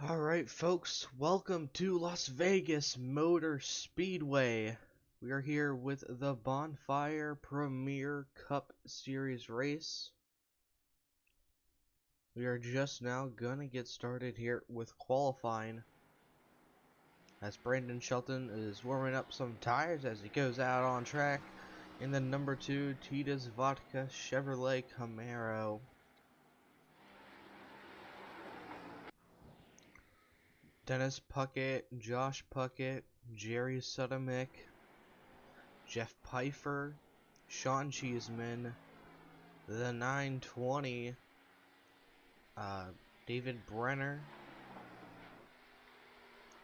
Alright folks, welcome to Las Vegas Motor Speedway. We are here with the Bonfire Premier Cup Series race. We are just now gonna get started here with qualifying, as Brandon Shelton is warming up some tires as he goes out on track in the number 2 Tita's Vodka Chevrolet Camaro. Dennis Puckett, Josh Puckett, Jerry Sudamick, Jeff Pfeiffer, Sean Cheeseman, the 920, David Brenner.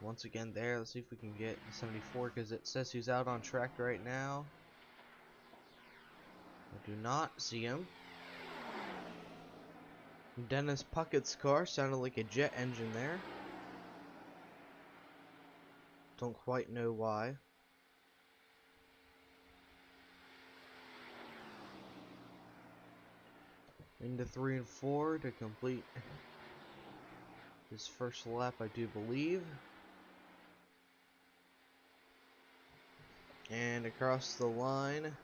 Once again there, let's see if we can get the 74 because it says he's out on track right now. I do not see him. Dennis Puckett's car sounded like a jet engine there. Don't quite know why. Into 3 and 4 to complete his first lap, I do believe. And across the line.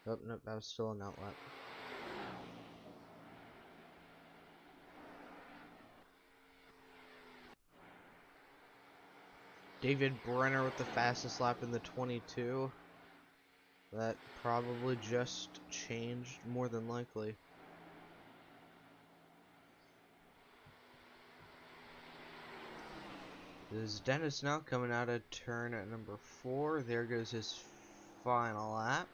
Oh, nope, that was still an outlet. David Brenner with the fastest lap in the 22. That probably just changed, more than likely. This is Dennis now coming out of turn at number 4. There goes his final lap.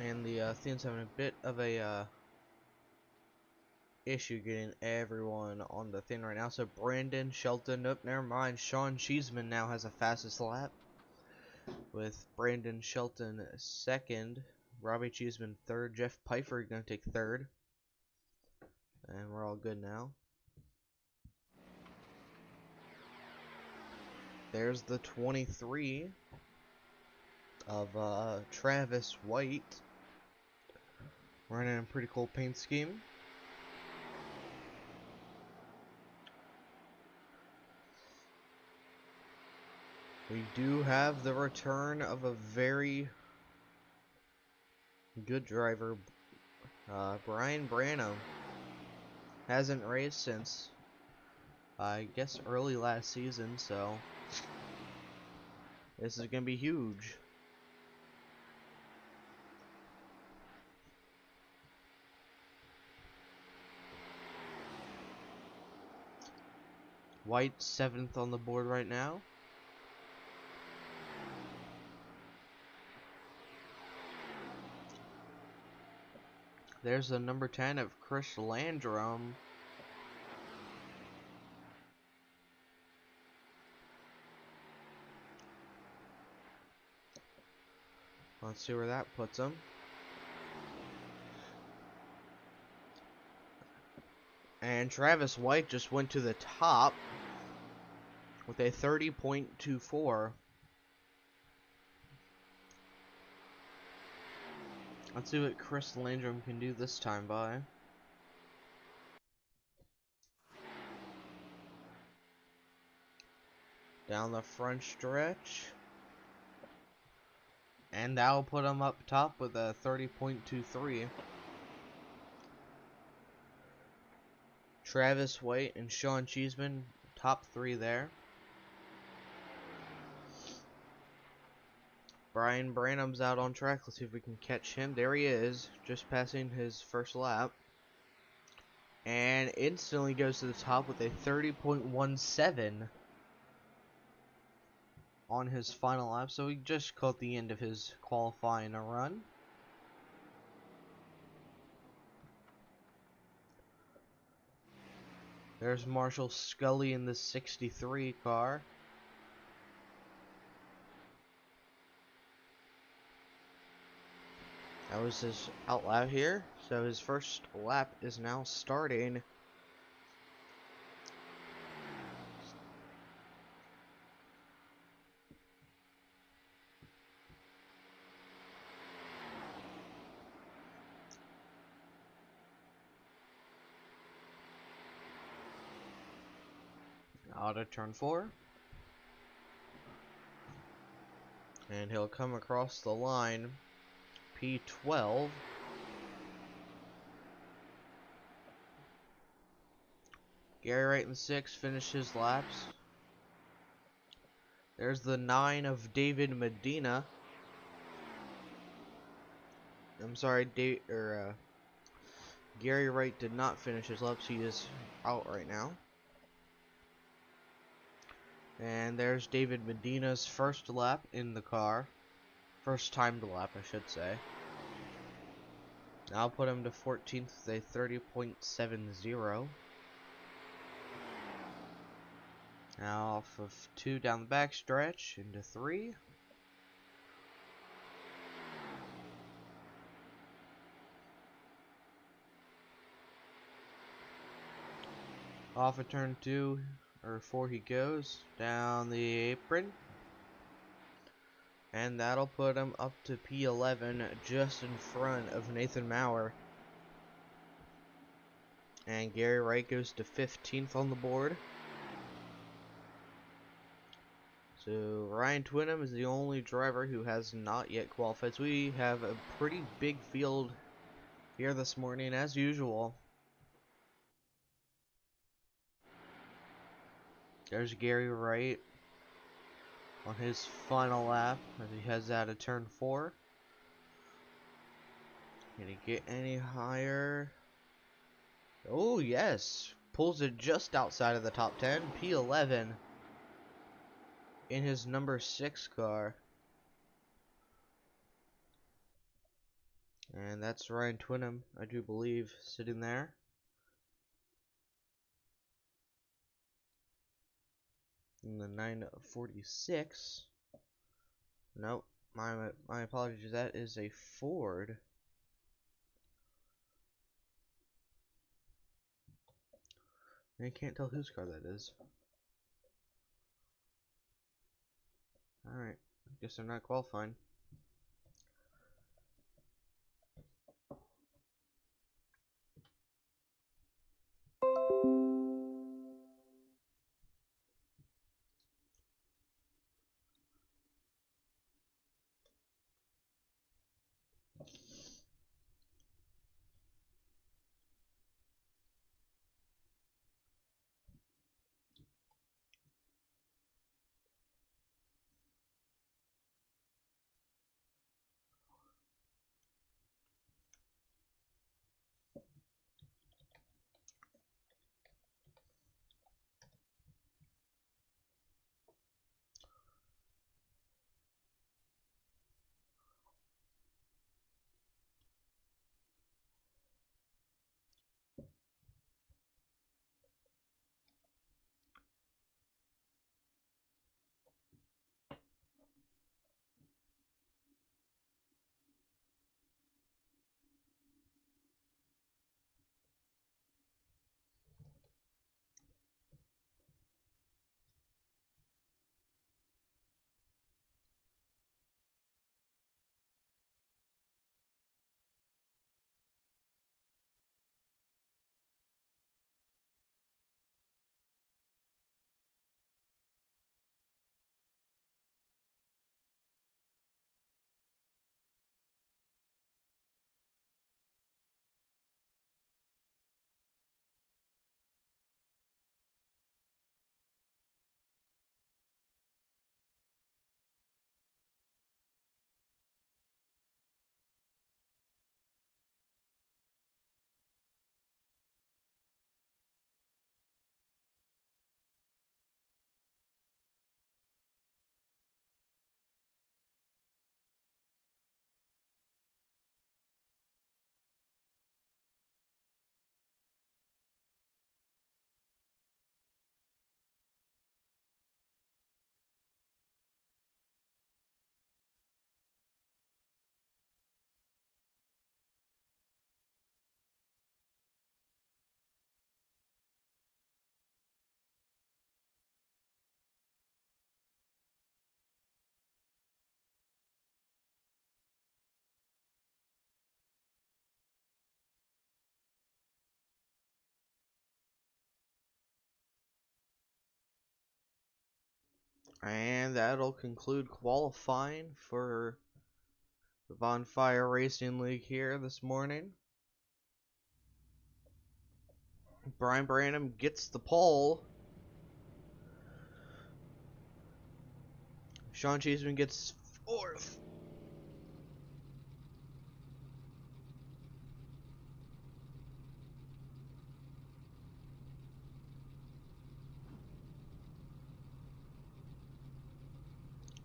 And the thing's having a bit of a issue getting everyone on the thing right now. So Brandon Shelton, nope, never mind. Sean Cheeseman now has the fastest lap, with Brandon Shelton second, Robbie Cheeseman third, Jeff Pfeiffer gonna take third, and we're all good now. There's the 23 of Travis White, running a pretty cool paint scheme. We do have the return of a very good driver. Brian Branham hasn't raced since, I guess, early last season, so this is going to be huge. White 7th on the board right now. There's the number 10 of Chris Landrum. Let's see where that puts him. And Travis White just went to the top with a 30.24. Let's see what Chris Landrum can do this time by. Down the front stretch. And that'll put him up top with a 30.23. Travis White and Sean Cheeseman, top 3 there. Brian Branham's out on track. Let's see if we can catch him. There he is, just passing his first lap. And instantly goes to the top with a 30.17 on his final lap. So he just caught the end of his qualifying run. There's Marshall Scully in the 63 car. That was his out lap here, so his first lap is now starting. Out of turn 4. And he'll come across the line, P12. Gary Wright in 6 finishes laps. There's the 9 of David Medina. I'm sorry, Gary Wright did not finish his laps. He is out right now. And there's David Medina's first lap in the car. First timed lap, I should say. I'll put him to 14th with a 30.70. Now off of 2 down the back stretch into 3. Off of turn 2 or 4 he goes down the apron. And that'll put him up to P11, just in front of Nathan Maurer. And Gary Wright goes to 15th on the board. So Ryan Twinham is the only driver who has not yet qualified. So we have a pretty big field here this morning, as usual. There's Gary Wright on his final lap as he heads out of turn 4. Can he get any higher? Oh yes, pulls it just outside of the top 10, P11 in his number 6 car. And that's Ryan Twinham, I do believe, sitting there. In the 946. Nope, my apologies, that is a Ford. I can't tell whose car that is. Alright, I guess they're not qualifying. And that'll conclude qualifying for the Bonfire Racing League here this morning. Brian Branham gets the pole. Sean Cheeseman gets fourth.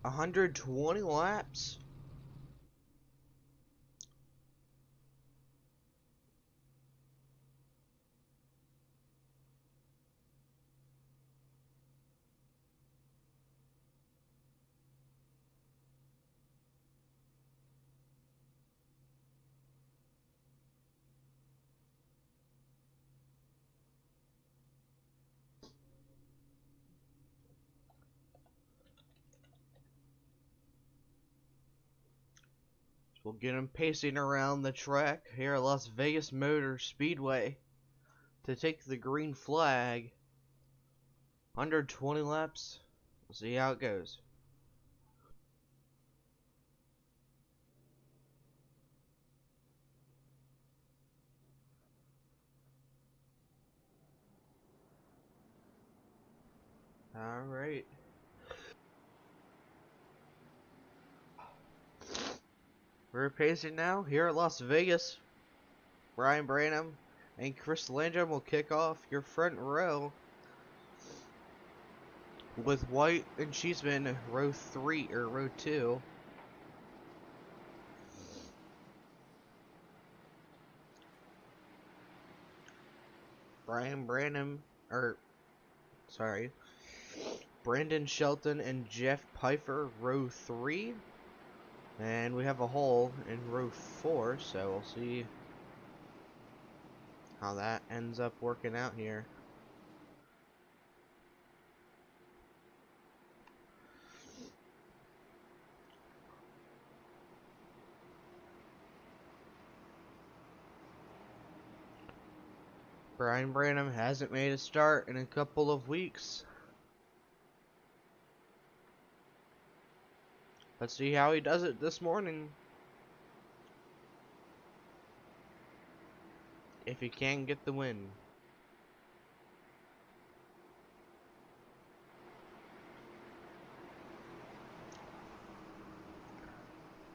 $120 laps. We'll get him pacing around the track here at Las Vegas Motor Speedway to take the green flag. 120 laps. We'll see how it goes. Alright. We're pacing now here at Las Vegas. Brian Branham and Chris Landrum will kick off your front row with White and Cheeseman row 3 or row 2. Brandon Shelton and Jeff Pfeiffer row 3. And we have a hole in row 4, so we'll see how that ends up working out here. Brian Branham hasn't made a start in a couple of weeks. Let's see how he does it this morning. If he can get the win.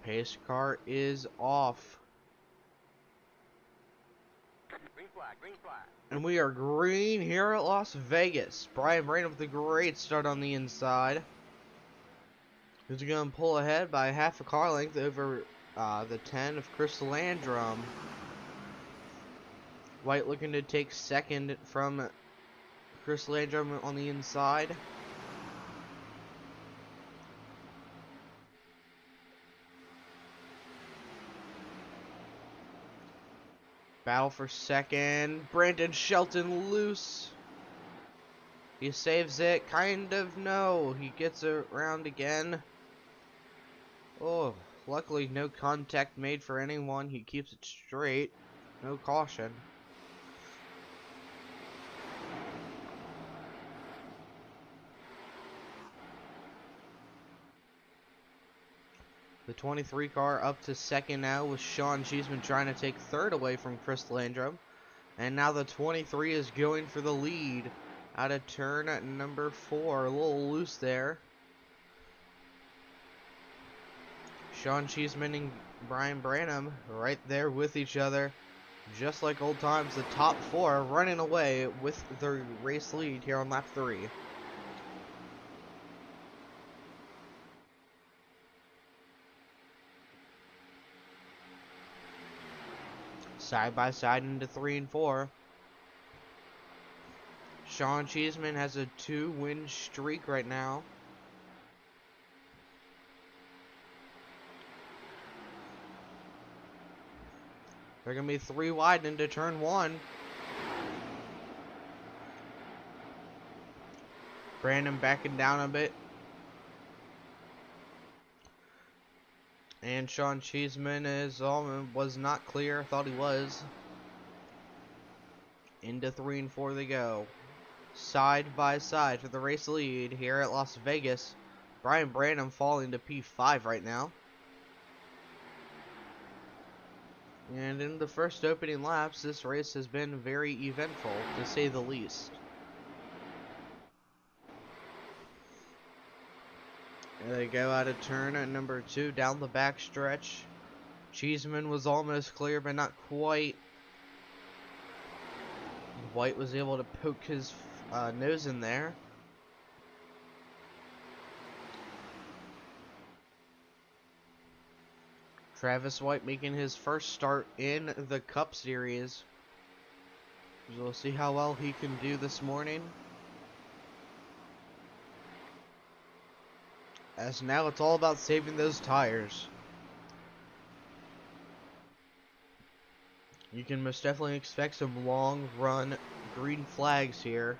Pace car is off. Green flag, green flag. And we are green here at Las Vegas. Brian Branham with a great start on the inside. He's going to pull ahead by half a car length over the 10 of Chris Landrum. White looking to take second from Chris Landrum on the inside. Battle for second. Brandon Shelton loose. He saves it. Kind of no. He gets around again. Oh, luckily no contact made for anyone. He keeps it straight. No caution. The 23 car up to second now with Sean Cheeseman trying to take third away from Chris Landrum. And now the 23 is going for the lead out of turn at number 4. A little loose there. Sean Cheeseman and Brian Branham right there with each other. Just like old times, the top 4 running away with the race lead here on lap 3. Side by side into 3 and 4. Sean Cheeseman has a 2-win streak right now. They're going to be 3 wide into turn 1. Brandon backing down a bit. And Sean Cheeseman was not clear. Thought he was. Into 3 and 4 they go. Side by side for the race lead here at Las Vegas. Brian Branham falling to P5 right now. And in the first opening laps, this race has been very eventful, to say the least. And they go out of turn at number 2 down the back stretch. Cheeseman was almost clear, but not quite. White was able to poke his nose in there. Travis White making his first start in the Cup Series. So we'll see how well he can do this morning. As now it's all about saving those tires. You can most definitely expect some long run green flags here.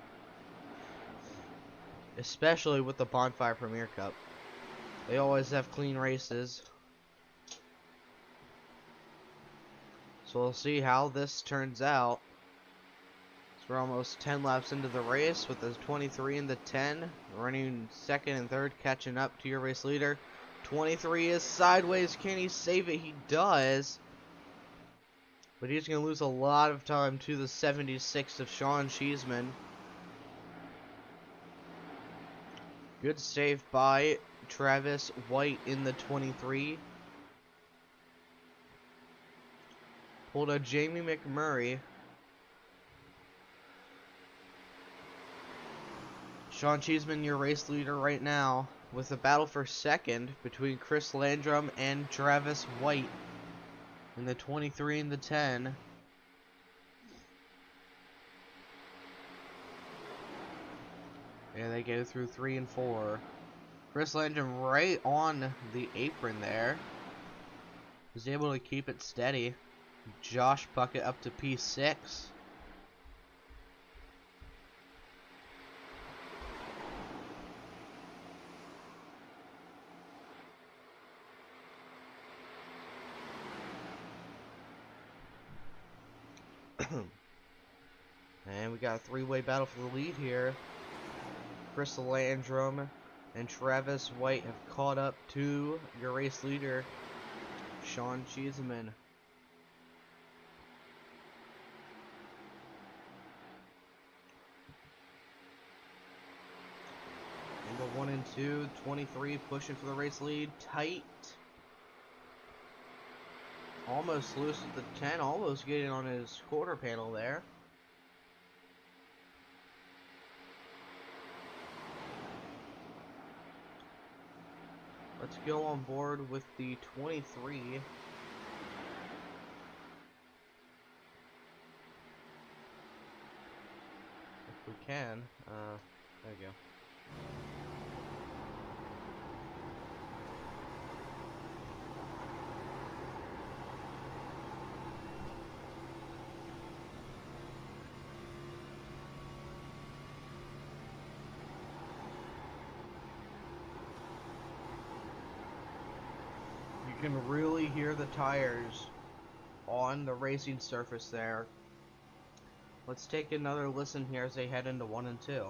Especially with the Bonfire Premier Cup. They always have clean races. So we'll see how this turns out. So we're almost 10 laps into the race with the 23 and the 10 running second and third, catching up to your race leader. 23 is sideways. Can he save it? He does. But he's going to lose a lot of time to the 76 of Sean Cheeseman. Good save by Travis White in the 23. Pulled a Jamie McMurray. Sean Cheeseman, your race leader right now, with a battle for second between Chris Landrum and Travis White in the 23 and the 10. And they go through 3 and 4. Chris Landrum right on the apron there. Was able to keep it steady. Josh Puckett up to P6. And we got a three-way battle for the lead here. Chris Landrum and Travis White have caught up to your race leader, Sean Cheeseman. Number 1 and 2, 23 pushing for the race lead. Tight. Almost loose at the 10, almost getting on his quarter panel there. Let's go on board with the 23. If we can. There we go. You can really hear the tires on the racing surface there. Let's take another listen here as they head into 1 and 2.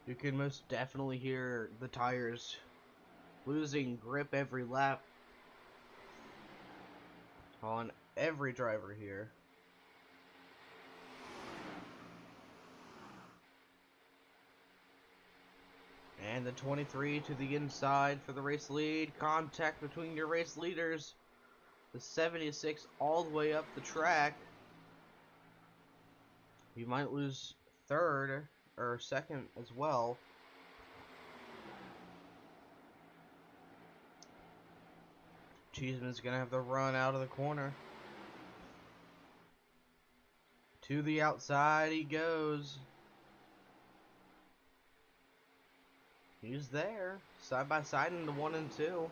You can most definitely hear the tires losing grip every lap on every driver here. And the 23 to the inside for the race lead. Contact between your race leaders. The 76 all the way up the track. You might lose third or second as well. Cheeseman's gonna have to run out of the corner. To the outside he goes. He's there, side by side into 1 and 2. A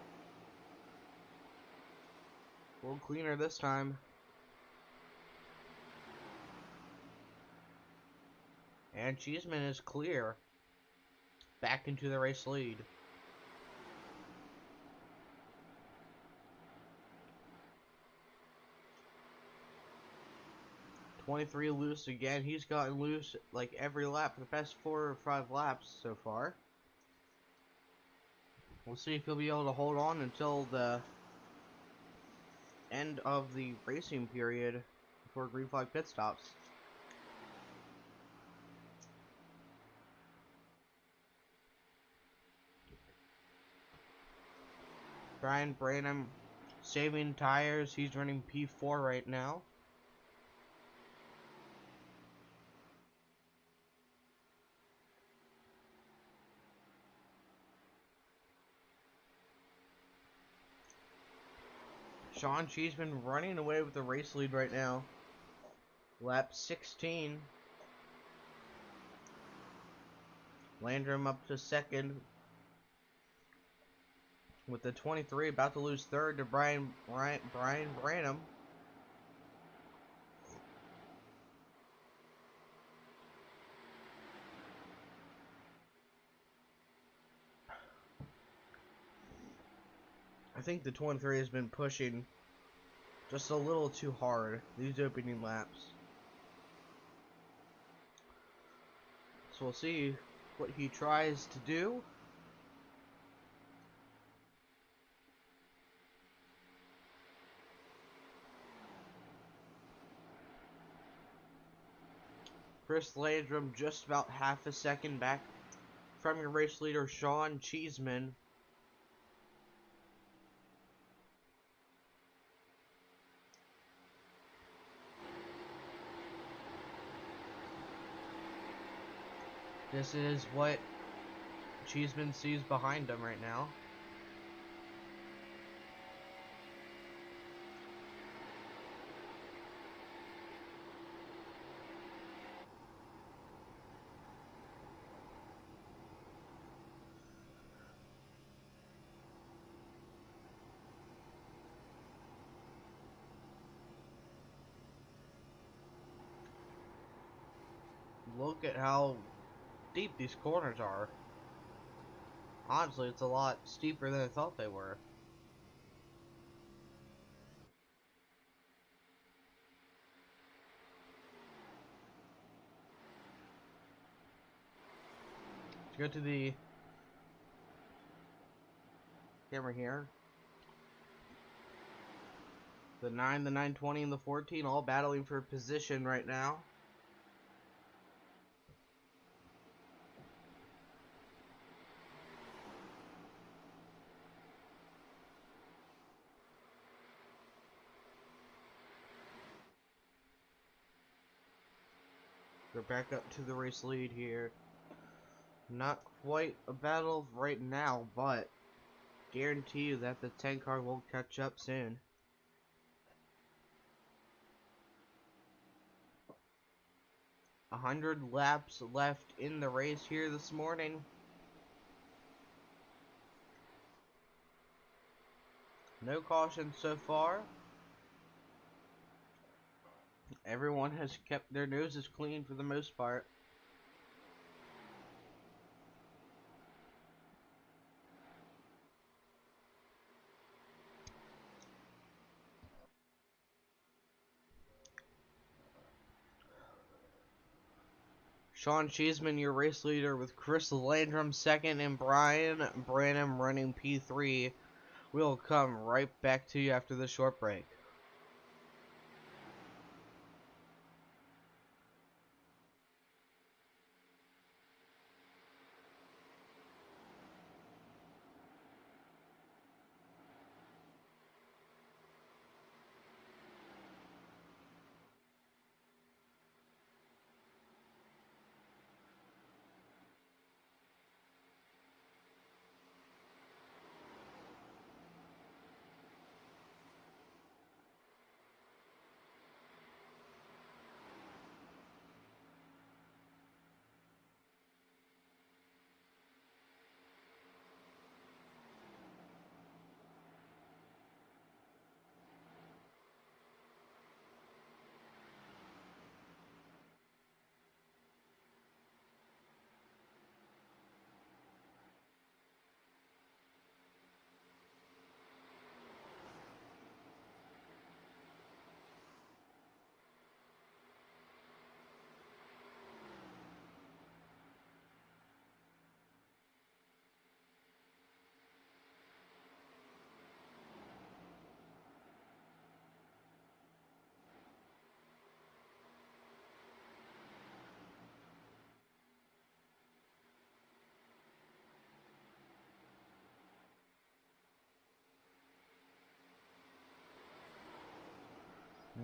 little cleaner this time. And Cheeseman is clear. back into the race lead. "23 loose again. He's gotten loose like every lap for the past 4 or 5 laps so far. We'll see if he'll be able to hold on until the end of the racing period before green flag pit stops. Brian Branham saving tires. He's running P4 right now. Sean Cheeseman running away with the race lead right now. Lap 16. Landrum up to second. With the 23 about to lose third to Brian Branham. I think the 23 has been pushing just a little too hard these opening laps. So we'll see what he tries to do. Chris Landrum just about half a second back from your race leader, Sean Cheeseman. This is what Cheeseman sees behind him right now. Look at how deep these corners are. Honestly, it's a lot steeper than I thought they were. Let's go to the camera here. The 9, the 920, and the 14 all battling for position right now. We're back up to the race lead here. Not quite a battle right now, but guarantee you that the 10 car will catch up soon. A 100 laps left in the race here this morning. No caution so far. Everyone has kept their noses clean for the most part. Sean Cheeseman, your race leader, with Chris Landrum second and Brian Branham running P3. We'll come right back to you after this short break.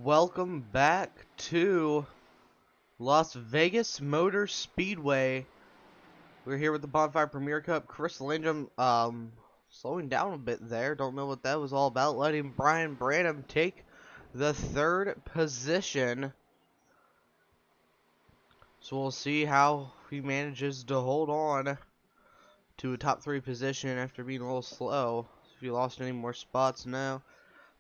Welcome back to Las Vegas Motor Speedway. We're here with the Bonfire Premier Cup. Chris Landrum, slowing down a bit there. Don't know what that was all about. Letting Brian Branham take the third position. So we'll see how he manages to hold on to a top 3 position after being a little slow. If he lost any more spots, no.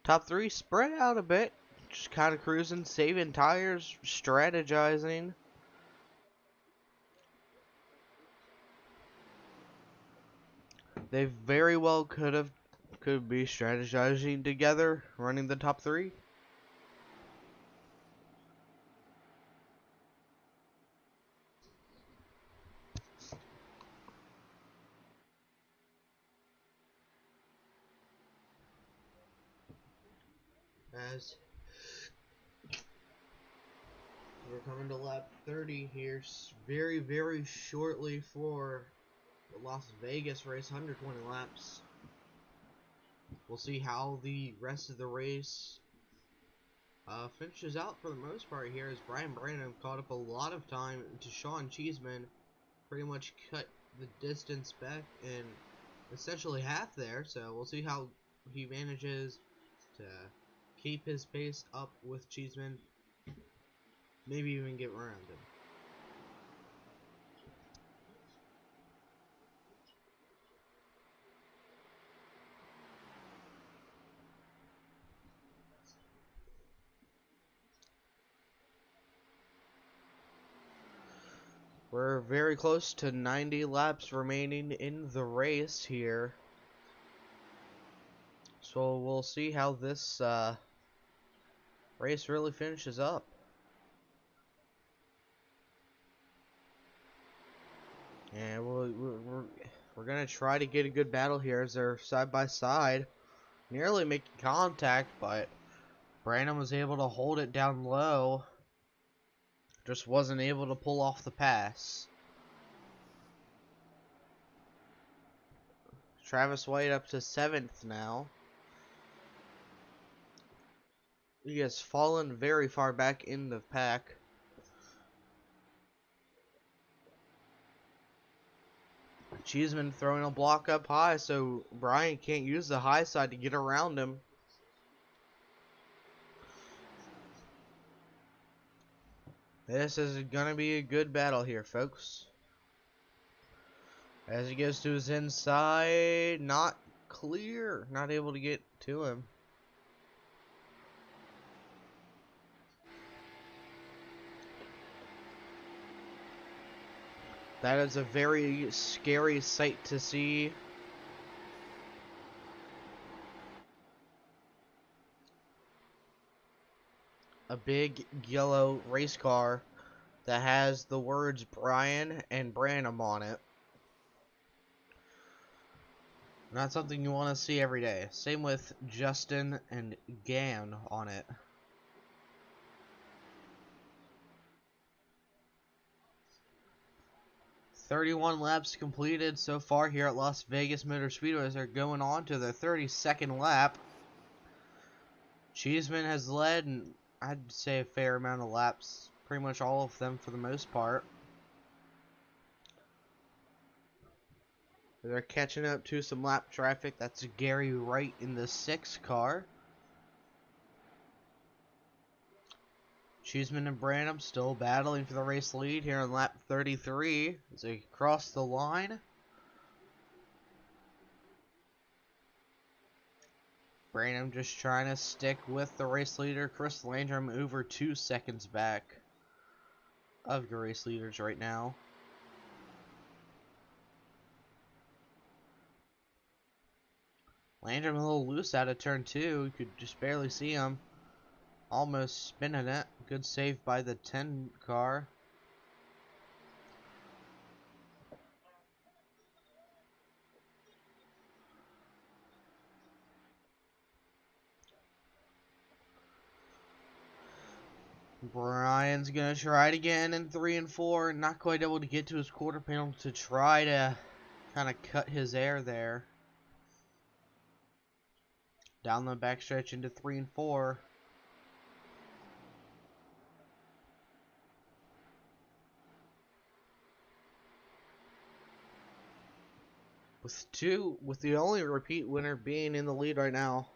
Top 3 spread out a bit. Just kind of cruising, saving tires, strategizing. They very well could be strategizing together, running the top 3. As we're coming to lap 30 here, very shortly for the Las Vegas race, 120 laps. We'll see how the rest of the race finishes out for the most part here, as Brian Branham caught up a lot of time to Sean Cheeseman, pretty much cut the distance back in essentially half there. So we'll see how he manages to keep his pace up with Cheeseman, maybe even get around him. We're very close to 90 laps remaining in the race here. So we'll see how this race really finishes up. And we're going to try to get a good battle here as they're side by side. Nearly making contact, but Branham was able to hold it down low. Just wasn't able to pull off the pass. Travis White up to 7th now. He has fallen very far back in the pack. Cheeseman throwing a block up high, so Brian can't use the high side to get around him. This is going to be a good battle here, folks. As he goes to his inside, not clear, not able to get to him. That is a very scary sight to see. A big yellow race car that has the words Brian and Branham on it. Not something you want to see every day. Same with Justin and Gann on it. "31 laps completed so far here at Las Vegas Motor Speedway as they're going on to their 32nd lap. Cheeseman has led, and I'd say a fair amount of laps. Pretty much all of them for the most part. They're catching up to some lap traffic. That's Gary Wright in the 6 car. Cheeseman and Branham still battling for the race lead here in lap 33 as they cross the line. Branham just trying to stick with the race leader. Chris Landrum over 2 seconds back of the race leaders right now. Landrum a little loose out of turn 2. You could just barely see him. Almost spinning it. Good save by the 10 car. Brian's gonna try it again in 3 and 4. Not quite able to get to his quarter panel to try to kind of cut his air there. Down the backstretch into 3 and 4. with the only repeat winner being in the lead right now,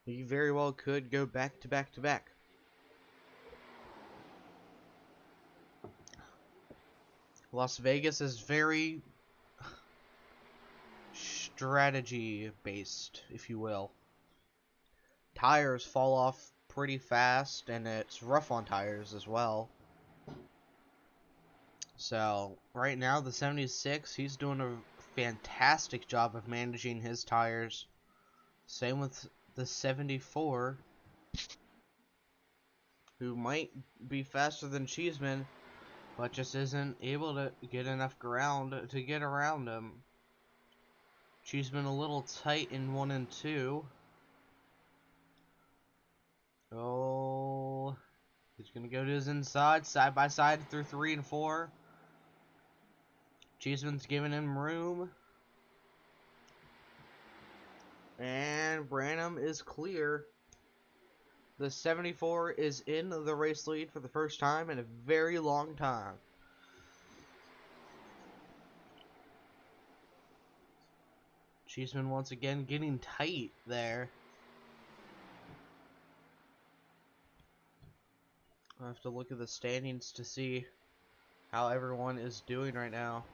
he very well could go back to back to back. Las Vegas is very strategy based, if you will. Tires fall off pretty fast, and it's rough on tires as well. So right now the 76, he's doing a fantastic job of managing his tires. Same with the 74, who might be faster than Cheeseman, but just isn't able to get enough ground to get around him. Cheeseman a little tight in 1 and 2. Oh, he's gonna go to his inside, side by side through 3 and 4. Cheeseman's giving him room. And Branham is clear. The 74 is in the race lead for the first time in a very long time. Cheeseman once again getting tight there. I'll have to look at the standings to see how everyone is doing right now.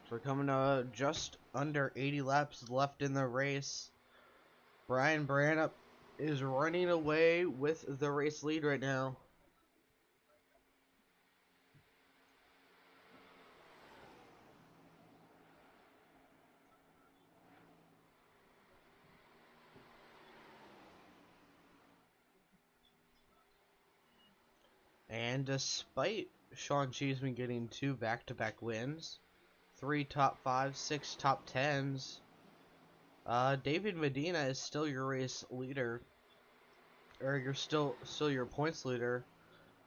So we're coming to just under 80 laps left in the race. Brian Brannup is running away with the race lead right now. And despite Sean Cheeseman getting 2 back-to-back wins, 3 top 5s, 6 top 10s, David Medina is still your race leader, or you're still your points leader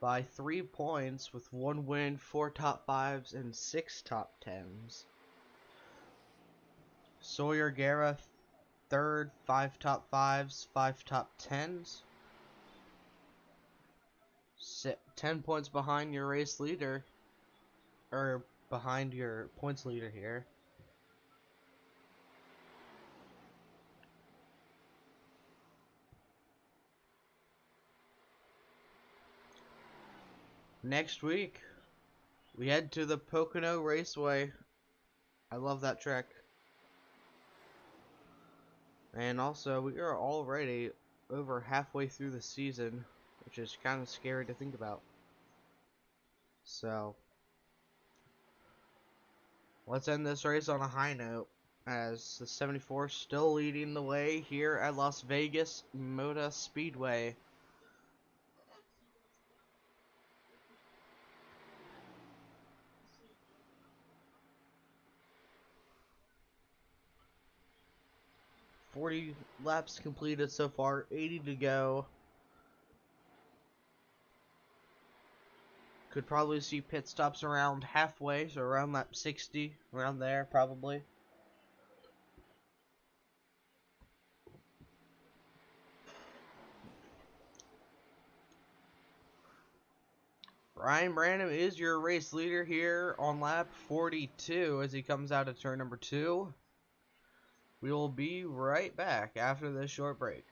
by 3 points with 1 win, 4 top 5s, and 6 top 10s. Sawyer Guerra third, 5 top 5s, 5 top 10s. 10 points behind your race leader, or behind your points leader here. Next week, we head to the Pocono Raceway. I love that track. And also, we are already over halfway through the season, which is kind of scary to think about. So, let's end this race on a high note, as the 74 is still leading the way here at Las Vegas Motor Speedway. "40 laps completed so far, 80 to go. Could probably see pit stops around halfway, so around lap 60, around there probably. Ryan Branham is your race leader here on lap 42 as he comes out of turn number 2. We will be right back after this short break.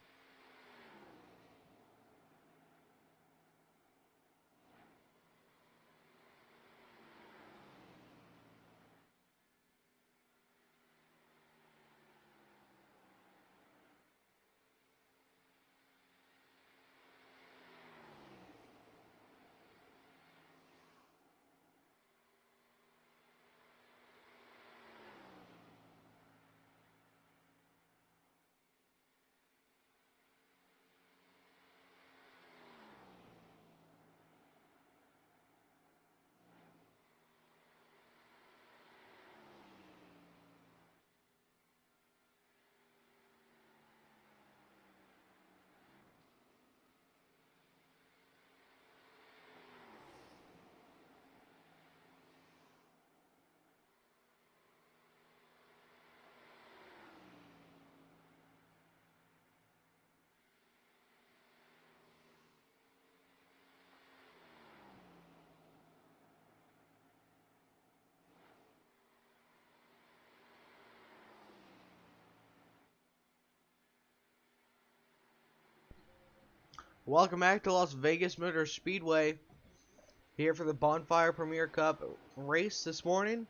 Welcome back to Las Vegas Motor Speedway. Here for the Bonfire Premier Cup race this morning.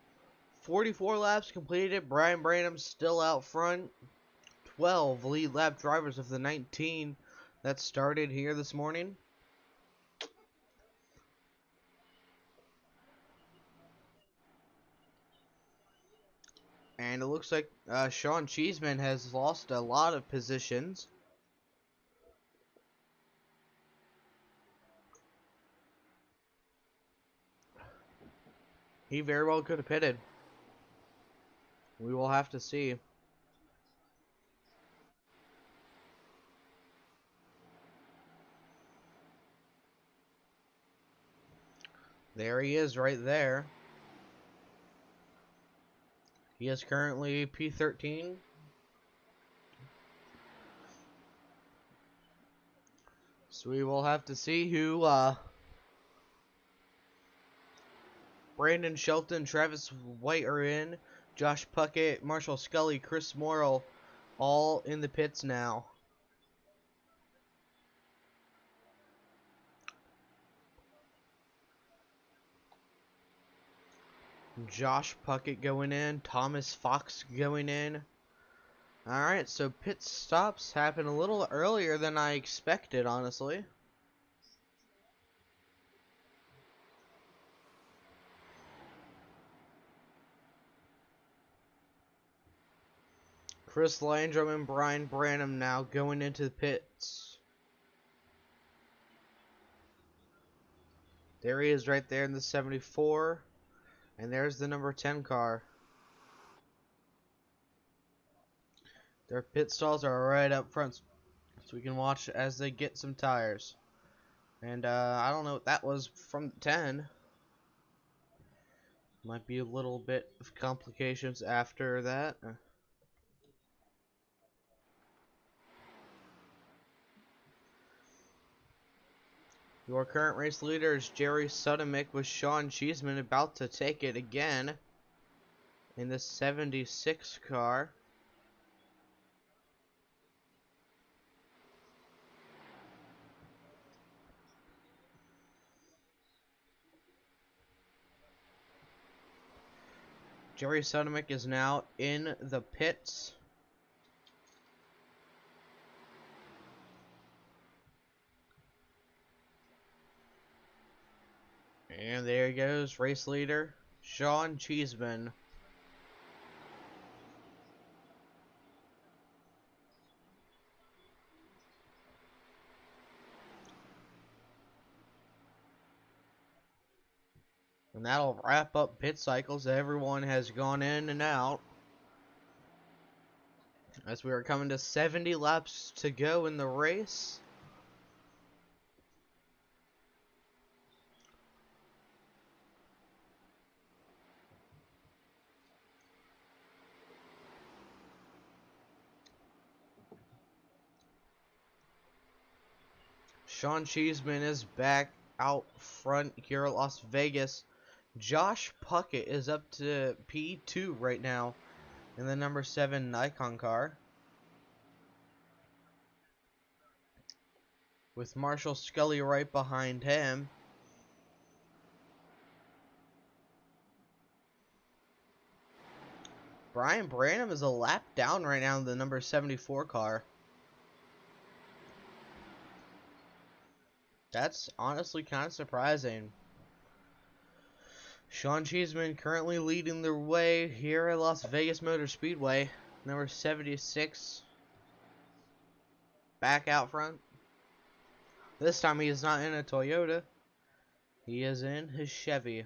44 laps completed. Brian Branham still out front. 12 lead lap drivers of the 19 that started here this morning. And it looks like Sean Cheeseman has lost a lot of positions. He very well could have pitted. We will have to see. There he is right there. He is currently P13. So we will have to see who Brandon Shelton, Travis White are in. Josh Puckett, Marshall Scully, Chris Morrill, all in the pits now. Josh Puckett going in, Thomas Fox going in. Alright, so pit stops happen a little earlier than I expected, honestly. Chris Landrum and Brian Branham now going into the pits. There he is right there in the 74. And there's the number 10 car. Their pit stalls are right up front, so we can watch as they get some tires. And I don't know what that was from the 10. Might be a little bit of complications after that. Your current race leader is Jerry Sudamick with Sean Cheeseman about to take it again in the 76 car. Jerry Sudamick is now in the pits. And there he goes, race leader, Sean Cheeseman. And that'll wrap up pit cycles. Everyone has gone in and out. As we are coming to 70 laps to go in the race. Sean Cheeseman is back out front here at Las Vegas. Josh Puckett is up to P2 right now in the number 7 Nikon car. With Marshall Scully right behind him. Brian Branham is a lap down right now in the number 74 car. That's honestly kind of surprising. Sean Cheeseman currently leading the way here at Las Vegas Motor Speedway. Number 76. Back out front. This time he is not in a Toyota. He is in his Chevy.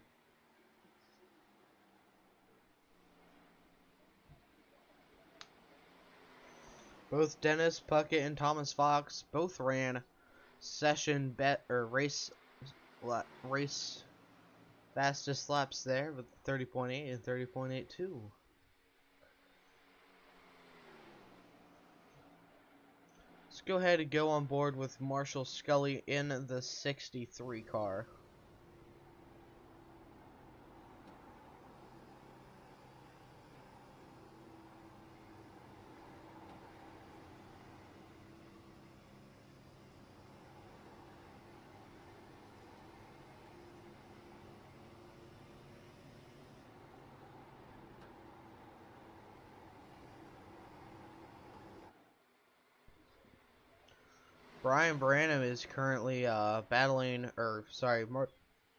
Both Dennis Puckett and Thomas Fox both ran session bet or race fastest laps there with 30.8 and 30.82. Let's go ahead and go on board with Marshall Scully in the 63 car. Brian Branham is currently battling, or sorry,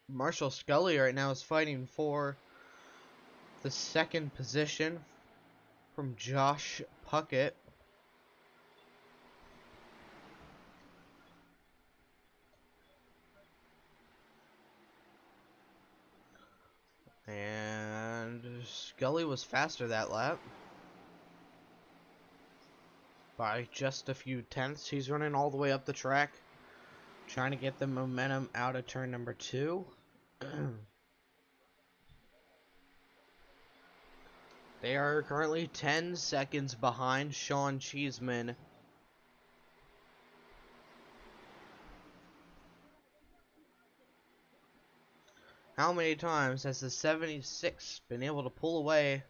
Marshall Scully right now is fighting for the second position from Josh Puckett. And Scully was faster that lap by just a few tenths. He's running all the way up the track, trying to get the momentum out of turn number 2. They are currently 10 seconds behind Sean Cheeseman. How many times has the 76 been able to pull away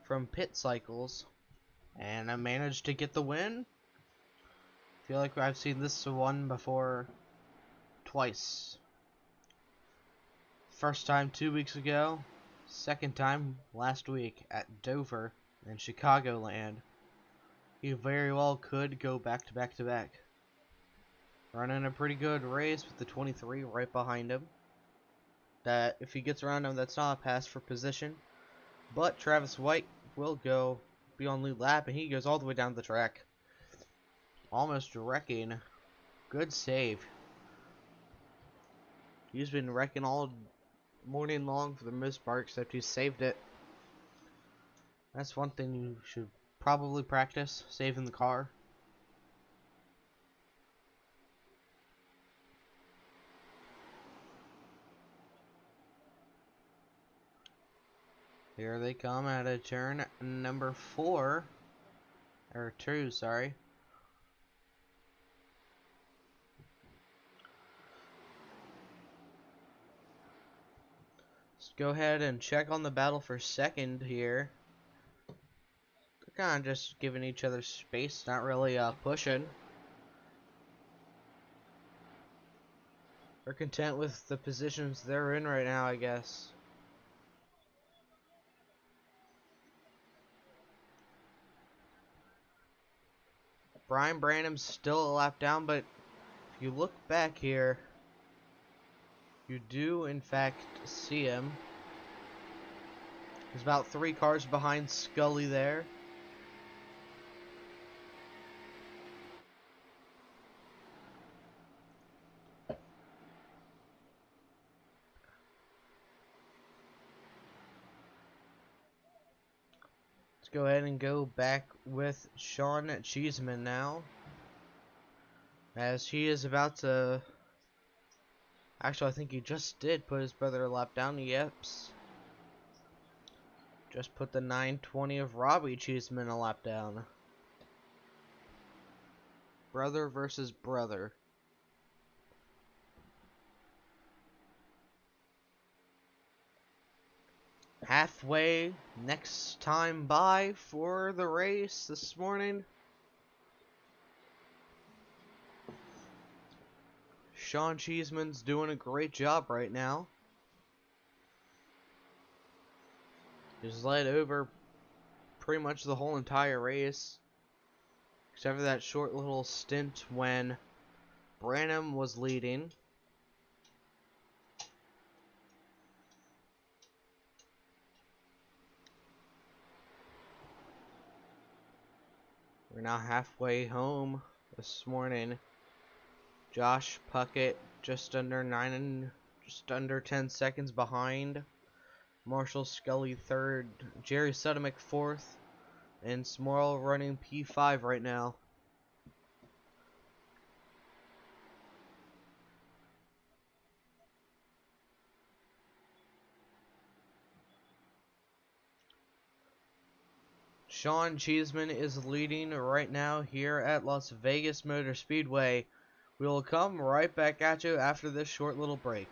from pit cycles and I managed to get the win? I feel like I've seen this one before twice. First time 2 weeks ago, second time last week at Dover and Chicagoland. He very well could go back to back to back. Running a pretty good race with the 23 right behind him. That if he gets around him, that's not a pass for position. But Travis White will be on lead lap, and he goes all the way down the track, almost wrecking. Good save. He's been wrecking all morning long for the most part, except he saved it. That's one thing you should probably practice, saving the car. Here they come out of turn number 4. Or 2, sorry. Let's go ahead and check on the battle for second here. They're kind of just giving each other space, not really pushing. They're content with the positions they're in right now, I guess. Brian Branham's still a lap down, but if you look back here, you do in fact see him. He's about 3 cars behind Scully there. Let's go ahead and go back with Sean Cheeseman now, as he is about to... Actually, I think he just did put his brother a lap down. Yeps. Just put the 920 of Robbie Cheeseman a lap down. Brother versus brother. Halfway next time by for the race this morning. Sean Cheeseman's doing a great job right now. He's led over pretty much the whole entire race, except for that short little stint when Branham was leading. We're now halfway home this morning. Josh Puckett just under 10 seconds behind. Marshall Scully third, Jerry Sudamick fourth, and Smorl running P5 right now. Sean Cheeseman is leading right now here at Las Vegas Motor Speedway. We will come right back at you after this short little break.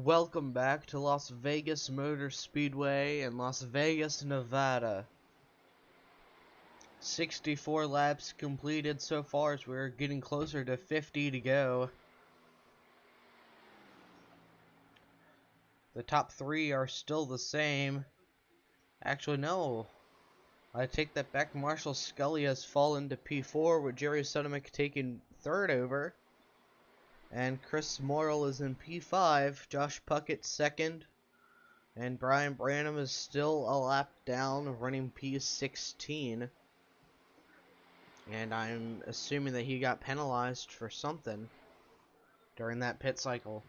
Welcome back to Las Vegas Motor Speedway in Las Vegas, Nevada. 64 laps completed so far as we're getting closer to 50 to go. The top three are still the same. Actually, no. I take that back. Marshall Scully has fallen to P4 with Jerry Sudamick taking third over. And Chris Morrill is in P5. Josh Puckett second. And Brian Branham is still a lap down, running P16. And I'm assuming that he got penalized for something during that pit cycle.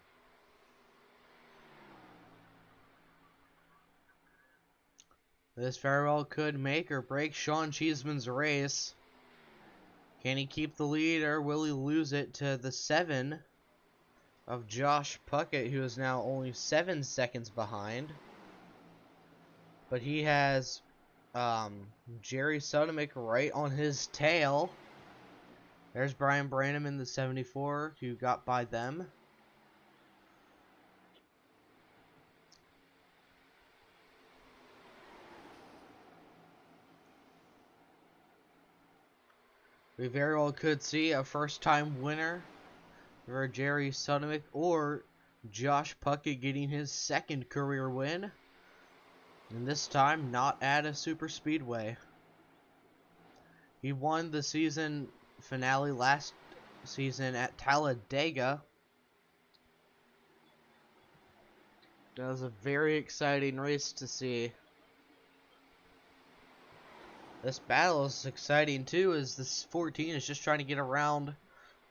This very well could make or break Sean Cheeseman's race. Can he keep the lead or will he lose it to the 7 of Josh Puckett, who is now only 7 seconds behind? But he has Jerry Sudamick right on his tail. There's Brian Branham in the 74 who got by them. We very well could see a first-time winner for Jerry Sudamick or Josh Puckett getting his second career win. And this time, not at a super speedway. He won the season finale last season at Talladega. That was a very exciting race to see. This battle is exciting too, as this 14 is just trying to get around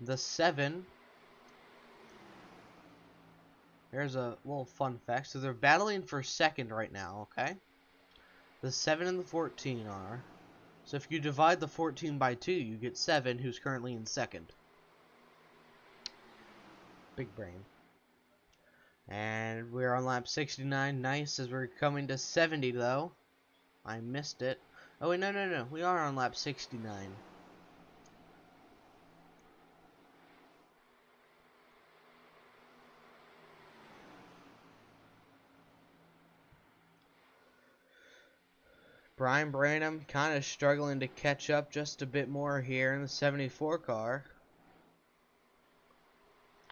the 7. Here's a little fun fact. So they're battling for second right now, okay? The 7 and the 14 are. So if you divide the 14 by 2, you get 7, who's currently in second. Big brain. And we're on lap 69. Nice, as we're coming to 70 though. I missed it. Oh wait, no. We are on lap 69. Brian Branham kind of struggling to catch up just a bit more here in the 74 car.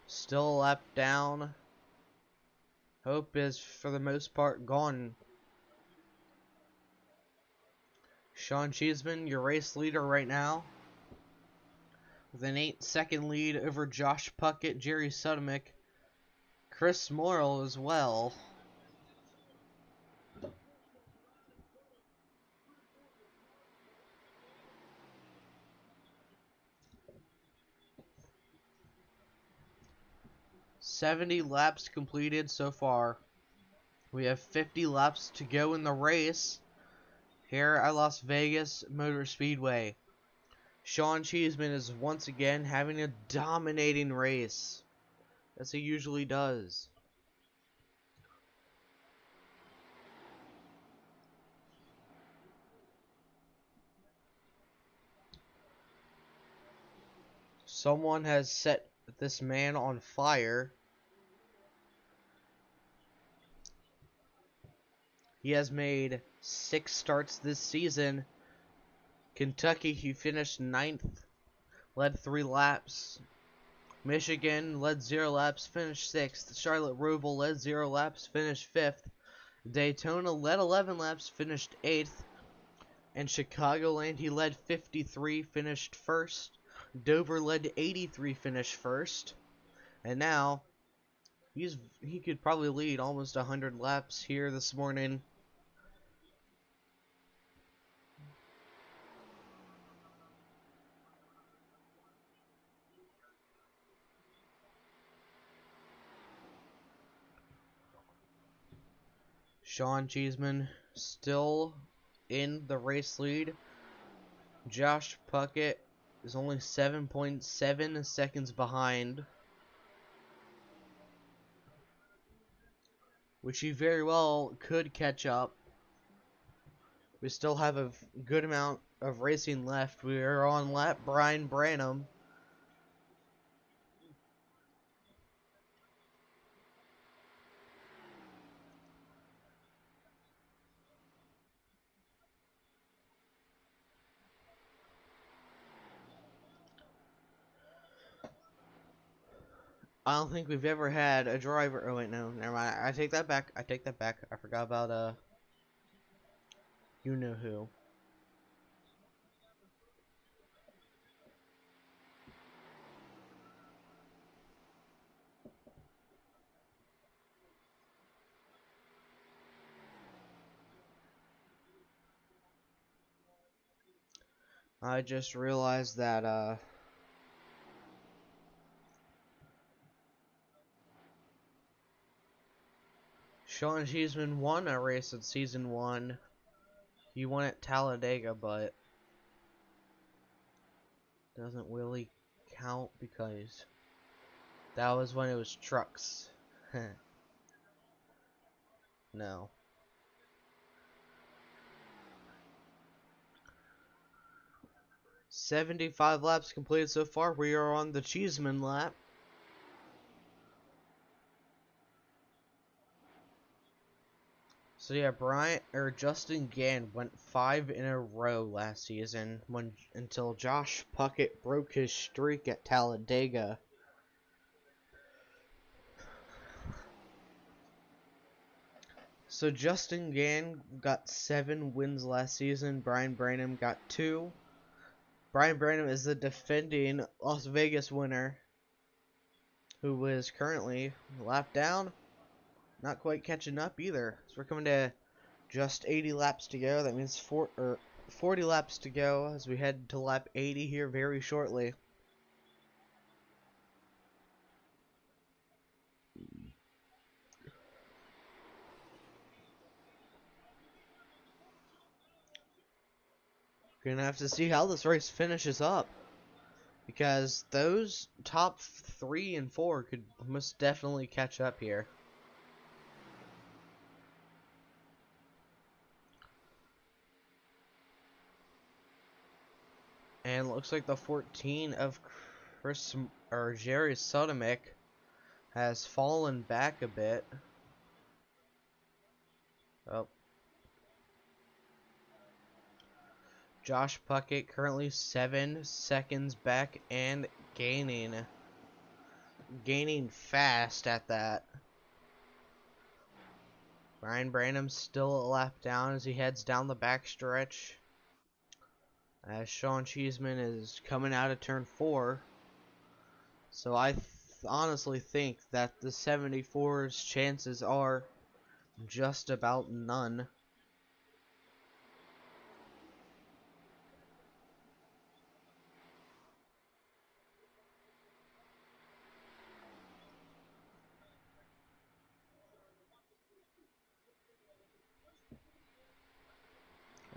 Still a lap down. Hope is for the most part gone. Sean Cheeseman, your race leader right now, with an 8-second lead over Josh Puckett, Jerry Sudamick, Chris Morrill as well. "70 laps completed so far. We have 50 laps to go in the race here at Las Vegas Motor Speedway. Sean Cheeseman is once again having a dominating race, as he usually does. Someone has set this man on fire. He has made 6 starts this season. Kentucky, he finished 9th, led 3 laps. Michigan led 0 laps, finished 6th. Charlotte Roval led 0 laps, finished 5th. Daytona led 11 laps, finished 8th. And Chicagoland, he led 53, finished 1st. Dover led 83, finished 1st. And now, he could probably lead almost 100 laps here this morning. Sean Cheeseman still in the race lead. Josh Puckett is only 7.7 seconds behind, which he very well could catch up. We still have a good amount of racing left. We are on lap Brian Branham. I don't think we've ever had a driver. Oh wait, no, never mind. I take that back. I take that back. I forgot about you know who. I just realized that Sean Cheeseman won a race in season 1. He won at Talladega, but doesn't really count because that was when it was trucks. No. 75 laps completed so far. We are on the Cheeseman lap. So yeah, Justin Gann went 5 in a row last season until Josh Puckett broke his streak at Talladega. So Justin Gann got 7 wins last season. Brian Branham got 2. Brian Branham is the defending Las Vegas winner, who is currently lap down. Not quite catching up either. So we're coming to just 80 laps to go. That means 40 laps to go as we head to lap 80 here very shortly. Gonna have to see how this race finishes up, because those top 3 and 4 could most definitely catch up here. And it looks like the 14 of Jerry Sodemick has fallen back a bit. Oh. Josh Puckett currently 7 seconds back and gaining fast at that. Brian Branham's still a lap down as he heads down the backstretch, as Sean Cheeseman is coming out of turn 4. So I honestly think that the 74's chances are just about none.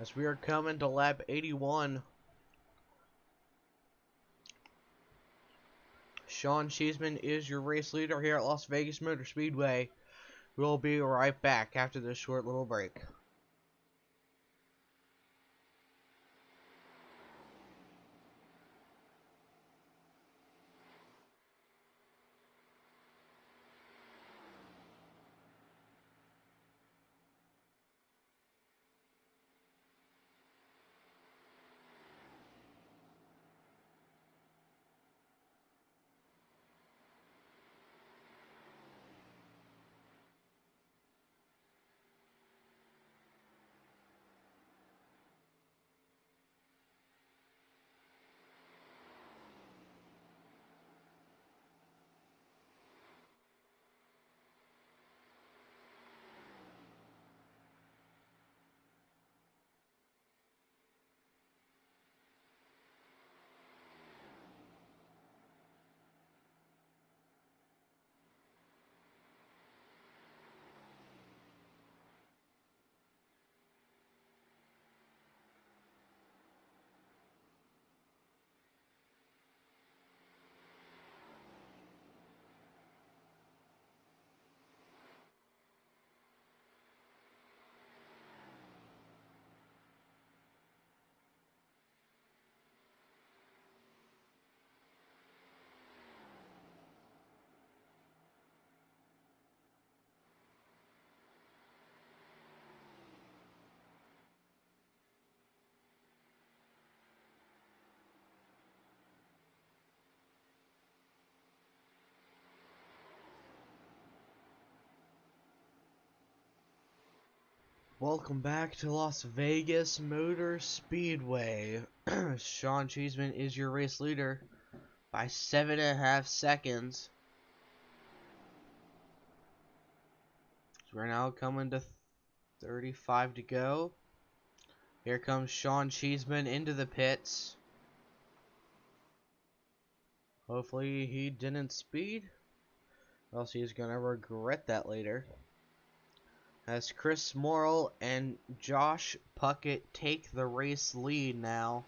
As we are coming to lap 81. Sean Cheeseman is your race leader here at Las Vegas Motor Speedway. We'll be right back after this short little break. Welcome back to Las Vegas Motor Speedway. Sean Cheeseman is your race leader by 7.5 seconds. So we're now coming to 35 to go. Here comes Sean Cheeseman into the pits. Hopefully he didn't speed, or else he's gonna regret that later. As Chris Morrill and Josh Puckett take the race lead now.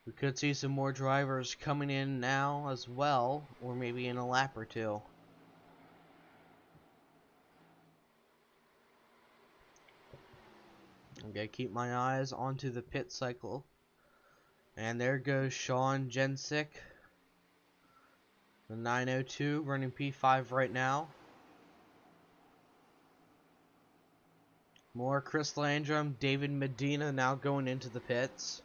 We could see some more drivers coming in now as well, or maybe in a lap or two. I'm gonna keep my eyes onto the pit cycle. And there goes Sean Jensick, the 902, running P5 right now. More Chris Landrum, David Medina now going into the pits.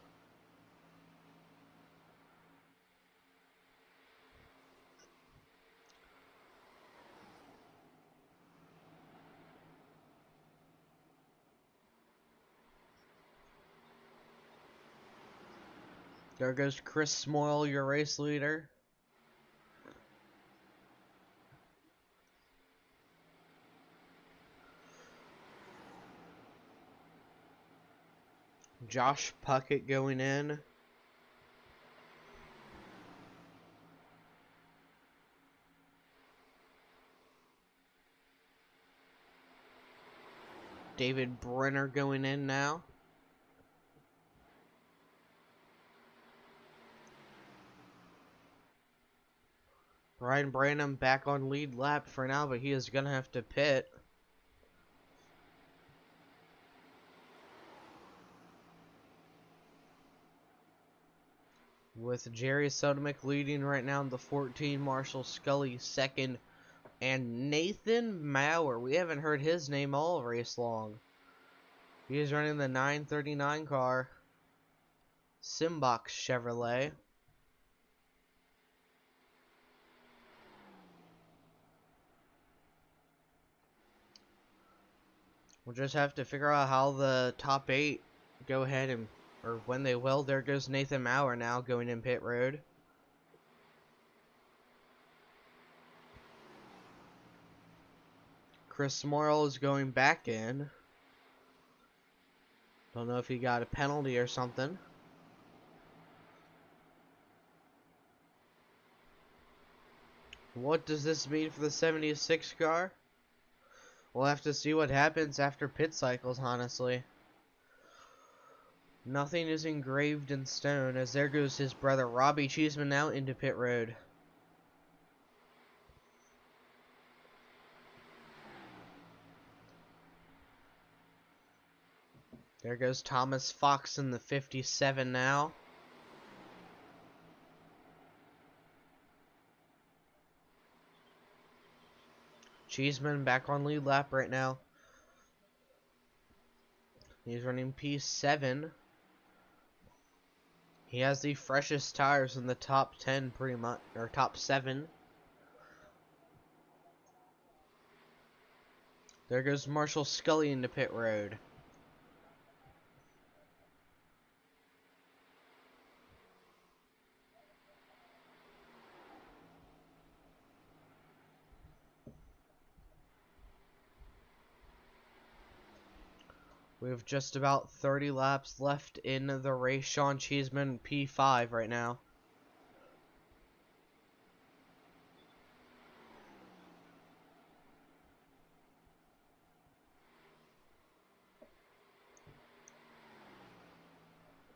There goes Chris Smoyle, your race leader. Josh Puckett going in. David Brenner going in now. Ryan Branham back on lead lap for now, but he is going to have to pit. With Jerry Sodemick leading right now in the 14, Marshall Scully second, and Nathan Maurer. We haven't heard his name all race long. He is running the 939 car, Simbox Chevrolet. We'll just have to figure out how the top 8 go ahead and, or when they will. There goes Nathan Maurer now going in pit road. Chris Morrill is going back in. Don't know if he got a penalty or something. What does this mean for the 76 car? We'll have to see what happens after pit cycles, honestly. Nothing is engraved in stone, as there goes his brother Robbie Cheeseman now into pit road. There goes Thomas Fox in the 57 now. Cheeseman back on lead lap right now. He's running P7. He has the freshest tires in the top 10 pretty much, or top 7. There goes Marshall Scully into pit road. We have just about 30 laps left in the race. Sean Cheeseman P5 right now.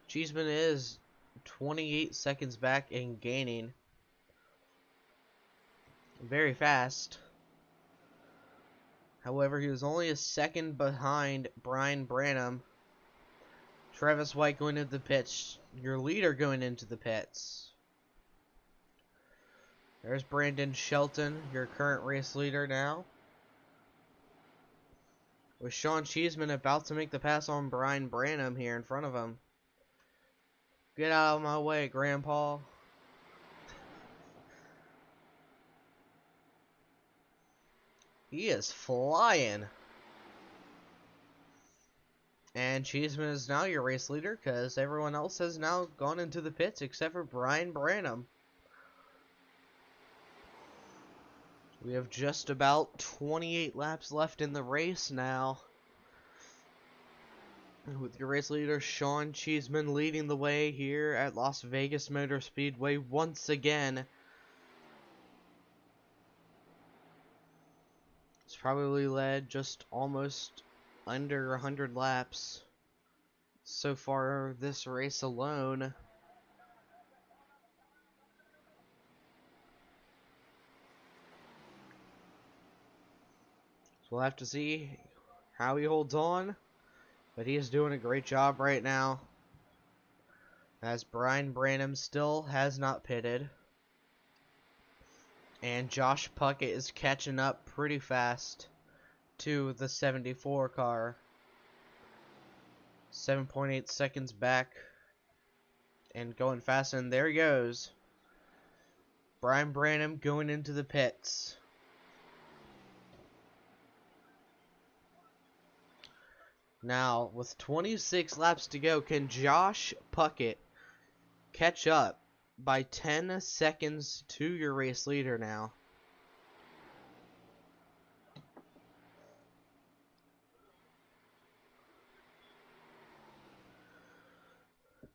Cheeseman is 28 seconds back and gaining. Very fast. However, he was only a second behind Brian Branham. Travis White going into the pits. Your leader going into the pits. There's Brandon Shelton, your current race leader now. With Sean Cheeseman about to make the pass on Brian Branham here in front of him. Get out of my way, Grandpa. He is flying. And Cheeseman is now your race leader because everyone else has now gone into the pits except for Brian Branham. We have just about 28 laps left in the race now, with your race leader Sean Cheeseman leading the way here at Las Vegas Motor Speedway once again. It's probably led just almost under 100 laps so far this race alone. So we'll have to see how he holds on, but he is doing a great job right now, as Brian Branham still has not pitted, and Josh Puckett is catching up pretty fast to the 74 car. 7.8 seconds back and going fast, and there he goes. Brian Branham going into the pits. Now, with 26 laps to go, can Josh Puckett catch up by 10 seconds to your race leader now?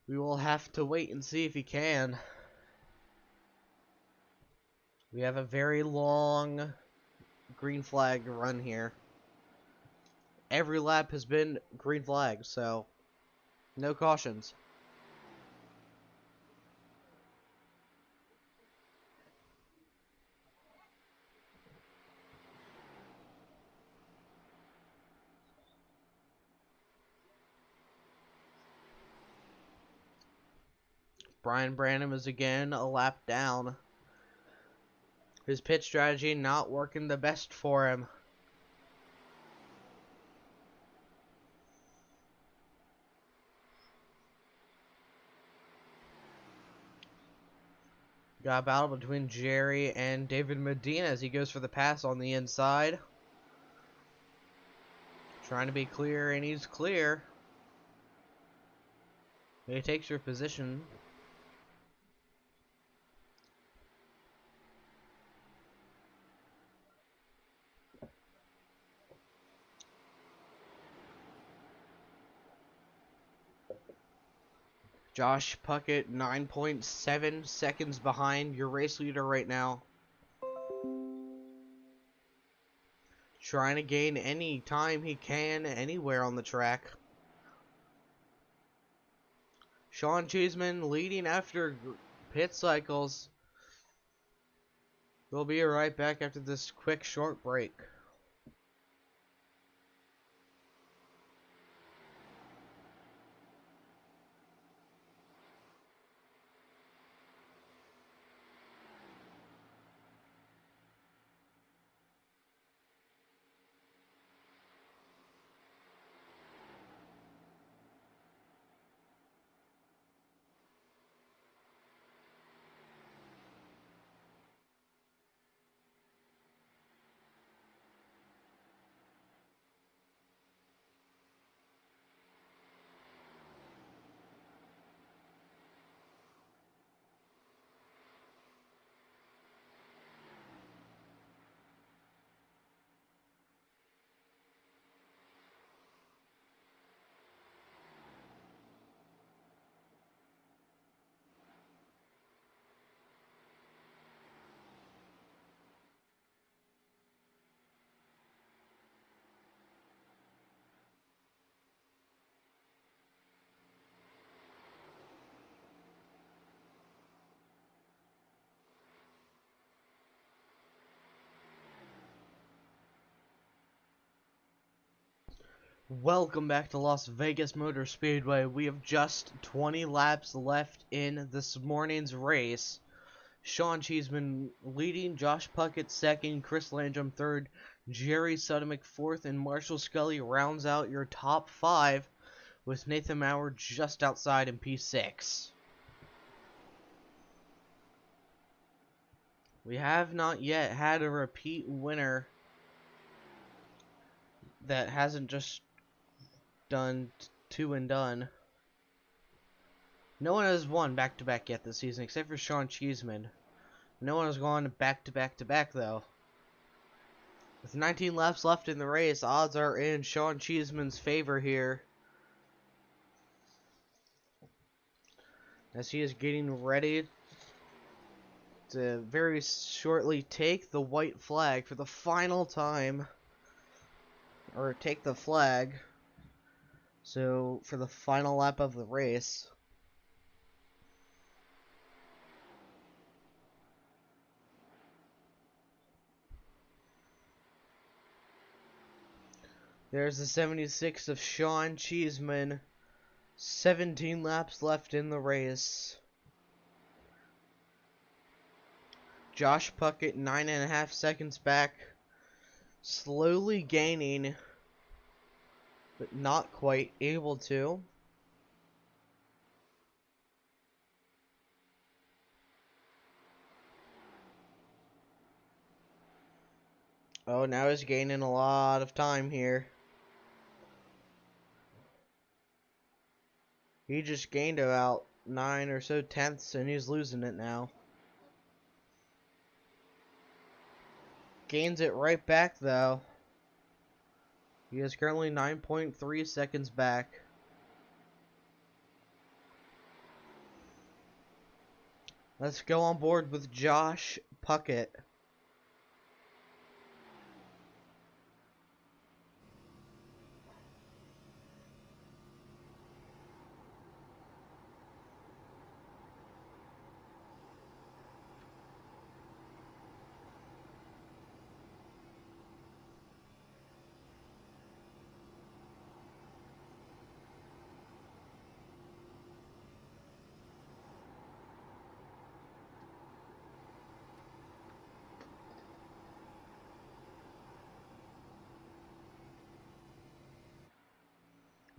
We will have to wait and see if he can. We have a very long green flag run here. Every lap has been green flag, so no cautions. Brian Branham is again a lap down. His pit strategy not working the best for him. Got a battle between Jerry and David Medina as he goes for the pass on the inside. Trying to be clear, and he's clear. He takes your position. Josh Puckett, 9.7 seconds behind your race leader right now. Trying to gain any time he can anywhere on the track. Sean Cheeseman leading after pit cycles. We'll be right back after this quick short break. Welcome back to Las Vegas Motor Speedway. We have just 20 laps left in this morning's race. Sean Cheeseman leading, Josh Puckett second, Chris Landrum third, Jerry Sudamick fourth, and Marshall Scully rounds out your top five, with Nathan Maurer just outside in P6. We have not yet had a repeat winner that hasn't just done two and done. No one has won back-to-back yet this season except for Sean Cheeseman. No one has gone back-to-back-to-back though. With 19 laps left in the race, odds are in Sean Cheeseman's favor here, as he is getting ready to very shortly take the white flag for the final time, or take the flag, so for the final lap of the race. There's the 76 of Sean Cheeseman. 17 laps left in the race. Josh Puckett 9.5 seconds back. Slowly gaining, but not quite able to. Oh, now he's gaining a lot of time here. He just gained about 9 or so tenths and he's losing it now. Gains it right back though. He is currently 9.3 seconds back. Let's go on board with Josh Puckett.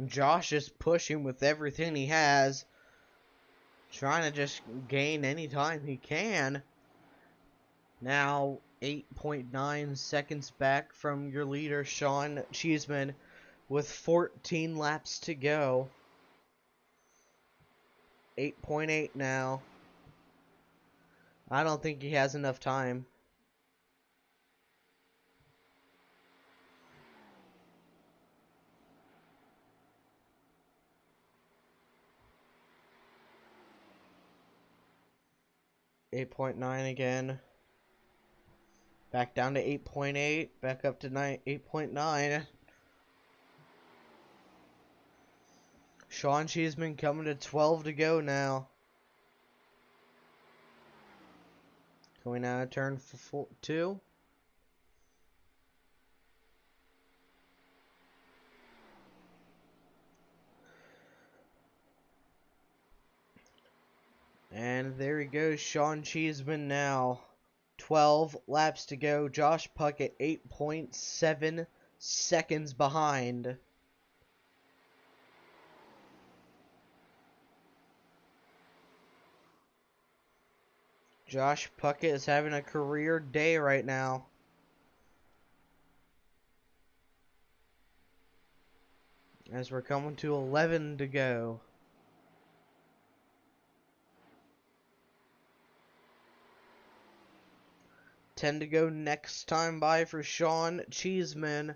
Josh is pushing with everything he has, trying to just gain any time he can. Now 8.9 seconds back from your leader, Sean Cheeseman, with 14 laps to go. 8.8 now. I don't think he has enough time. .9 again. Back down to 8.8. Back up to 8.9. Sean Cheeseman coming to 12 to go now. Going out of turn 2. And there he goes, Sean Cheeseman now. 12 laps to go. Josh Puckett 8.7 seconds behind. Josh Puckett is having a career day right now. As we're coming to 11 to go. 10 to go next time by for Sean Cheeseman.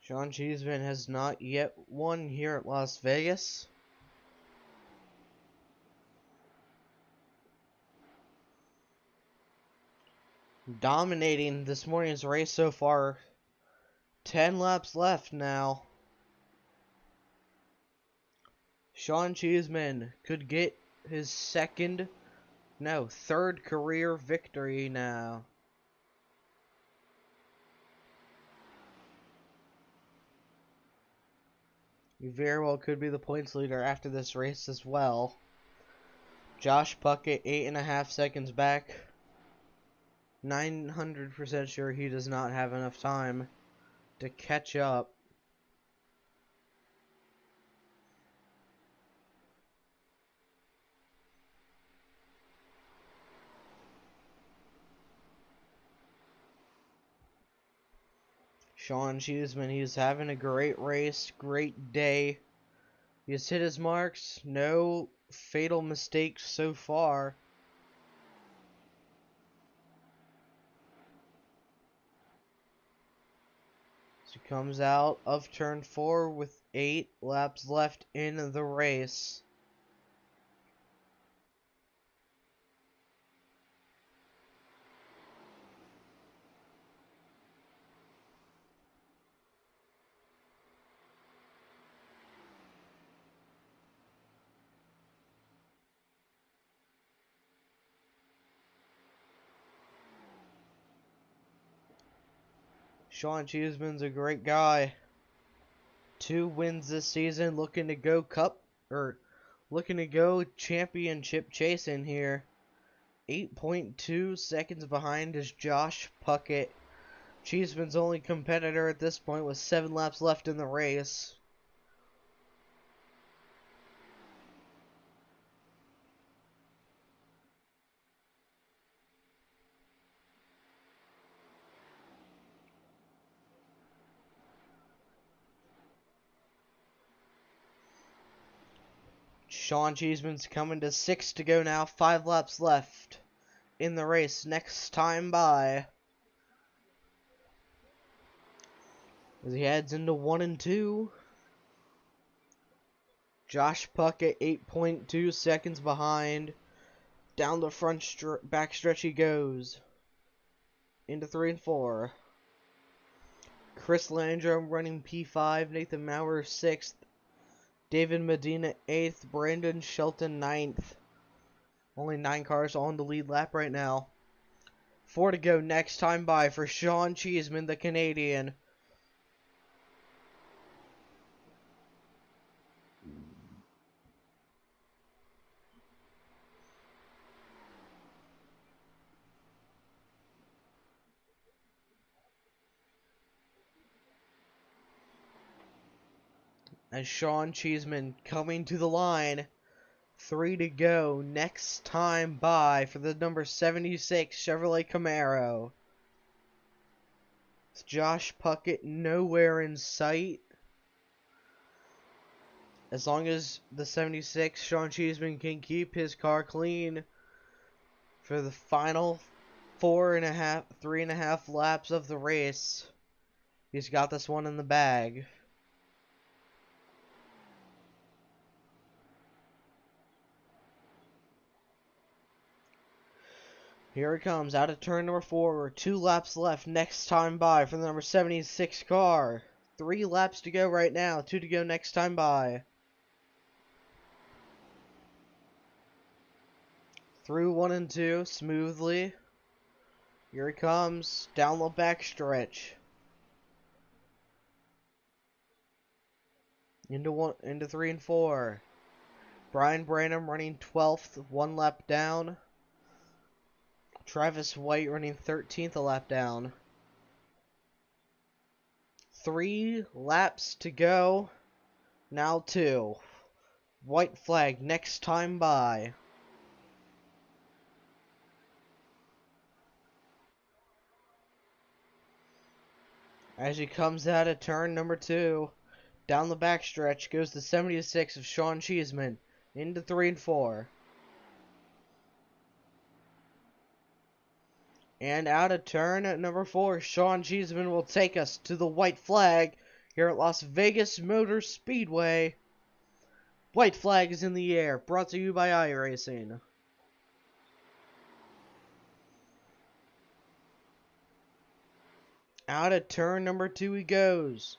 Sean Cheeseman has not yet won here at Las Vegas. Dominating this morning's race so far. 10 laps left now. Sean Cheeseman could get his third career victory now. He very well could be the points leader after this race as well. Josh Puckett 8.5 seconds back. 900% sure he does not have enough time to catch up. Sean Cheeseman, he's having a great race, great day. He's hit his marks, no fatal mistakes so far. So he comes out of turn 4 with 8 laps left in the race. Sean Cheeseman's a great guy. 2 wins this season, looking to go championship chasing here. 8.2 seconds behind is Josh Puckett. Cheeseman's only competitor at this point with 7 laps left in the race. Sean Cheeseman's coming to 6 to go now. 5 laps left in the race. Next time by. As he heads into 1 and 2. Josh Puckett 8.2 seconds behind. Down the backstretch he goes. Into 3 and 4. Chris Landrum running P5. Nathan Maurer 6th. David Medina 8th, Brandon Shelton 9th. Only 9 cars on the lead lap right now. 4 to go next time by for Sean Cheeseman, the Canadian. And Sean Cheeseman coming to the line. 3 to go next time by for the number 76 Chevrolet Camaro. With Josh Puckett nowhere in sight. As long as the 76 Sean Cheeseman can keep his car clean for the final 3.5 laps of the race, he's got this one in the bag. Here it comes, out of turn number 4. 2 laps left next time by for the number 76 car. 3 laps to go right now. 2 to go next time by. Through 1 and 2 smoothly. Here it comes, down the backstretch. Into 3 and 4. Brian Branham running 12th, 1 lap down. Travis White running 13th, a lap down. 3 laps to go. Now 2. White flag next time by. As he comes out of turn number 2, down the backstretch goes the 76 of Sean Cheeseman into 3 and 4. And out of turn at number 4, Sean Cheeseman will take us to the white flag here at Las Vegas Motor Speedway. White flag is in the air, brought to you by iRacing. Out of turn number 2 he goes.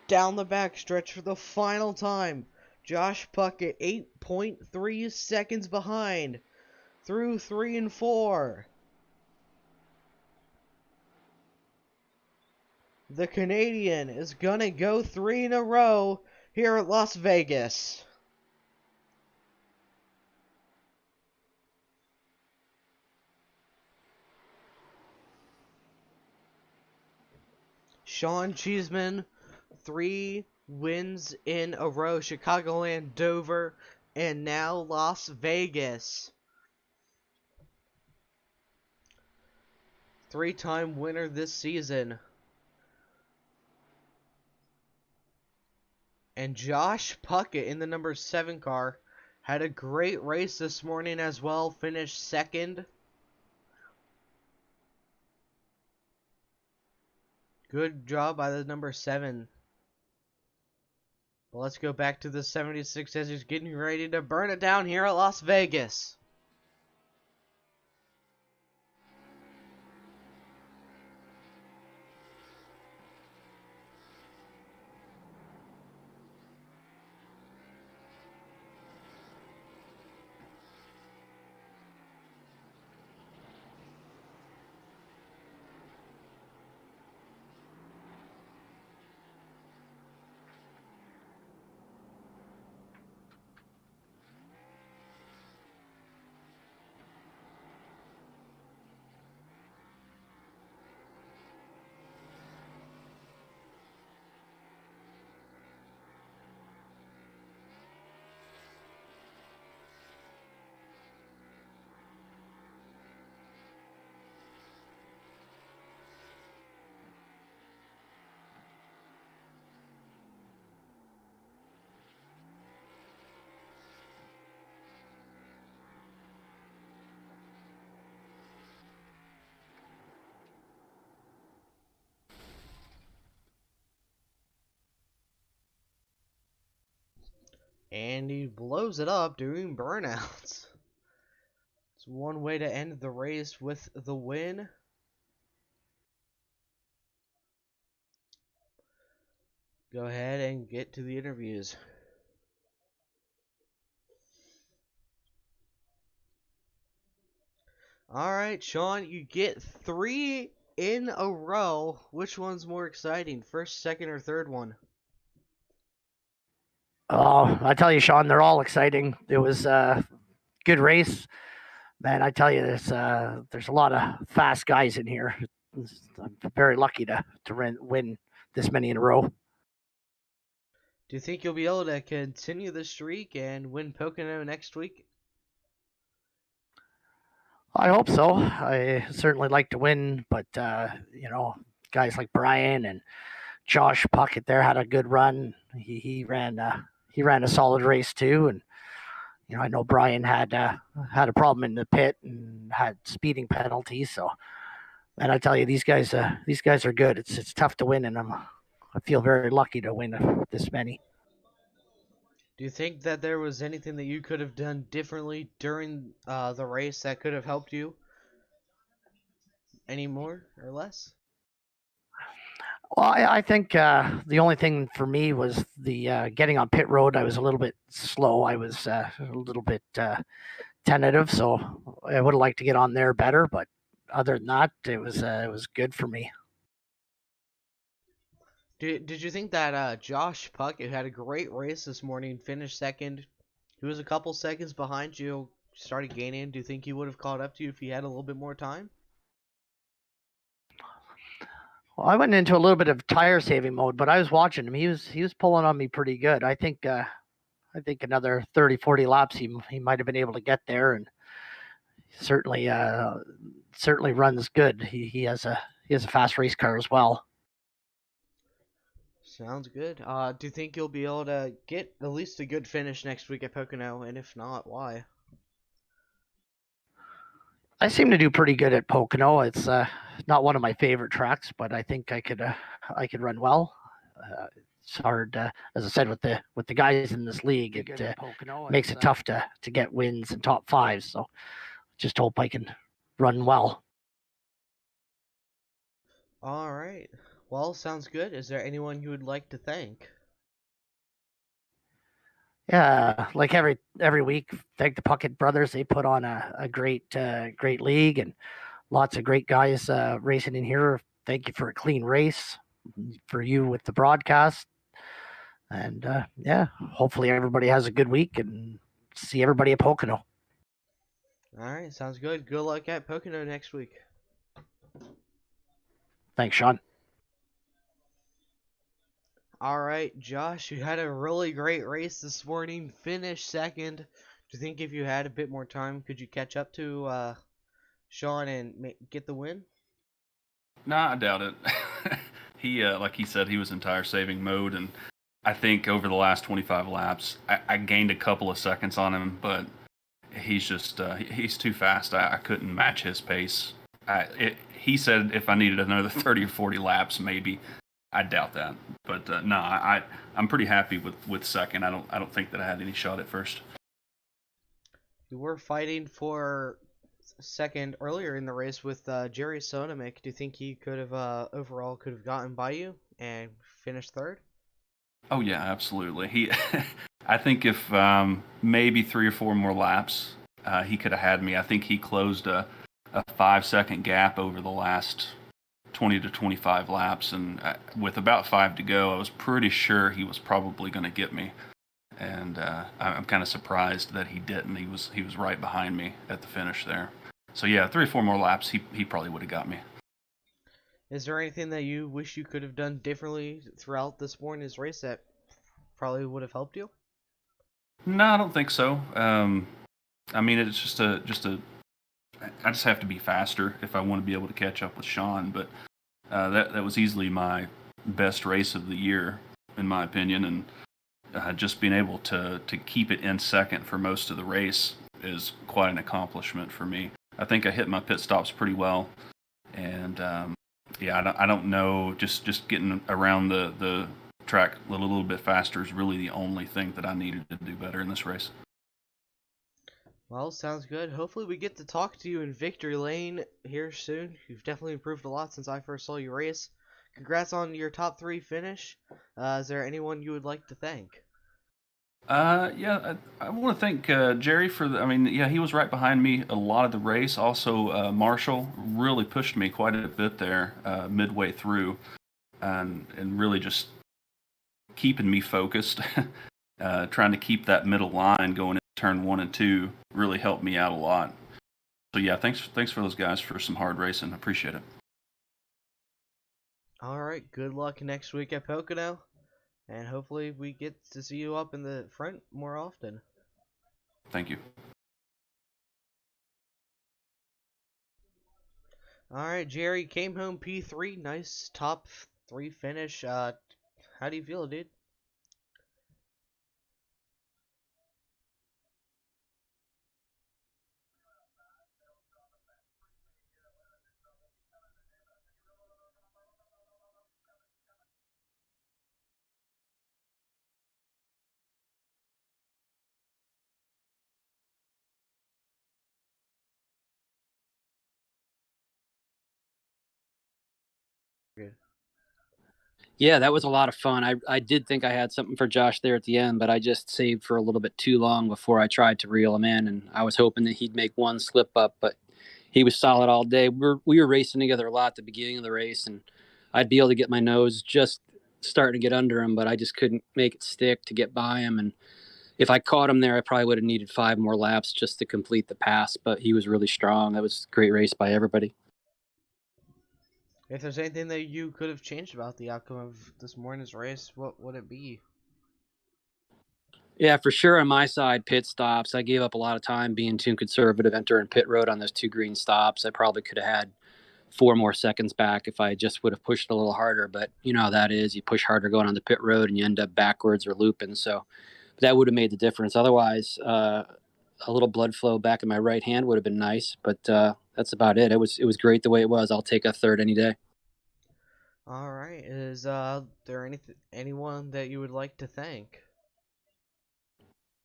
Down the backstretch for the final time. Josh Puckett 8.3 seconds behind. Through 3 and 4. The Canadian is gonna go 3 in a row here at Las Vegas. Sean Cheeseman, 3 wins in a row. Chicagoland, Dover, and now Las Vegas. 3-time winner this season. And Josh Puckett in the number 7 car had a great race this morning as well. Finished second. Good job by the number 7. But let's go back to the 76 as he's getting ready to burn it down here at Las Vegas. And he blows it up doing burnouts. It's one way to end the race with the win. Go ahead and get to the interviews. Alright, Sean, you get 3 in a row. Which one's more exciting? First, second, or third one? Oh, I tell you, Sean, they're all exciting. It was a good race. Man, I tell you, there's a lot of fast guys in here. I'm very lucky to win this many in a row. Do you think you'll be able to continue the streak and win Pocono next week? I hope so. I certainly like to win, but guys like Brian and Josh Puckett there had a good run. He ran a solid race too, and I know Brian had a problem in the pit and had speeding penalties. So, and I tell you, these guys are good. It's tough to win, and I feel very lucky to win this many. Do you think that there was anything that you could have done differently during the race that could have helped you any more or less? Well, I think the only thing for me was the getting on pit road. I was a little bit slow. I was a little bit tentative, so I would have liked to get on there better. But other than that, it was good for me. Did you think that Josh Puckett had a great race this morning, finished second? He was a couple seconds behind you, started gaining. Do you think he would have caught up to you if he had a little bit more time? Well, I went into a little bit of tire saving mode, but I was watching him. He was pulling on me pretty good. I think another 30, 40 laps he might have been able to get there, and certainly runs good. He has a fast race car as well. Sounds good. Do you think you'll be able to get at least a good finish next week at Pocono? And if not, why? I seem to do pretty good at Pocono. It's not one of my favorite tracks, but I think I could run well. It's hard, as I said, with the guys in this league. It makes it tough to get wins and top fives. So just hope I can run well. All right. Well, sounds good. Is there anyone you would like to thank? Yeah, like every week, thank the Puckett brothers. They put on a great league and lots of great guys racing in here. Thank you for a clean race, for you with the broadcast, and hopefully everybody has a good week and see everybody at Pocono. All right, sounds good. Good luck at Pocono next week. Thanks, Sean. All right, Josh, you had a really great race this morning. Finished second. Do you think if you had a bit more time, could you catch up to Sean and get the win? Nah, I doubt it. He, like he said, he was in tire saving mode, and I think over the last 25 laps, I gained a couple of seconds on him, but he's just he's too fast. I couldn't match his pace. He said if I needed another 30 or 40 laps, maybe. I doubt that, but no, I'm pretty happy with second. I don't think that I had any shot at first. You were fighting for second earlier in the race with Jerry Sonamick. Do you think he could have overall could have gotten by you and finished third? Oh yeah, absolutely. I think if maybe 3 or 4 more laps, he could have had me. I think he closed a 5 second gap over the last 20 to 25 laps, and with about 5 to go, I was pretty sure he was probably going to get me. And I'm kind of surprised that he didn't. He was right behind me at the finish there. So yeah, 3 or 4 more laps, he probably would have got me. Is there anything that you wish you could have done differently throughout this morning's race that probably would have helped you? No, I don't think so. I mean, it's just a. I just have to be faster if I want to be able to catch up with Sean. But that was easily my best race of the year, in my opinion, and just being able to keep it in second for most of the race is quite an accomplishment for me. I think I hit my pit stops pretty well, and yeah, I don't know. Just getting around the track a little bit faster is really the only thing that I needed to do better in this race. Well, sounds good. Hopefully we get to talk to you in Victory Lane here soon. You've definitely improved a lot since I first saw you race. Congrats on your top 3 finish. Is there anyone you would like to thank? Yeah, I want to thank Jerry for I mean, yeah, he was right behind me a lot of the race. Also, Marshall really pushed me quite a bit there midway through, and really just keeping me focused. Trying to keep that middle line going into turn 1 and 2 really helped me out a lot. So yeah, thanks for those guys for some hard racing. I appreciate it. Alright, good luck next week at Pocono. And hopefully we get to see you up in the front more often. Thank you. Alright, Jerry came home P3. Nice top 3 finish. How do you feel, dude? Good. Yeah, that was a lot of fun. I did think I had something for Josh there at the end, but I just saved for a little bit too long before I tried to reel him in, and I was hoping that he'd make one slip up, but he was solid all day. We were racing together a lot at the beginning of the race, and I'd be able to get my nose just starting to get under him, but I just couldn't make it stick to get by him. And if I caught him there, I probably would have needed 5 more laps just to complete the pass, but he was really strong. That was a great race by everybody. If there's anything that you could have changed about the outcome of this morning's race, what would it be? Yeah, for sure. On my side, pit stops. I gave up a lot of time being too conservative entering pit road on those 2 green stops. I probably could have had 4 more seconds back if I just would have pushed a little harder. But you know how that is. You push harder going on the pit road and you end up backwards or looping. So that would have made the difference. Otherwise, a little blood flow back in my right hand would have been nice. But that's about it. It was great the way it was. I'll take a third any day. All right. Is there anyone that you would like to thank?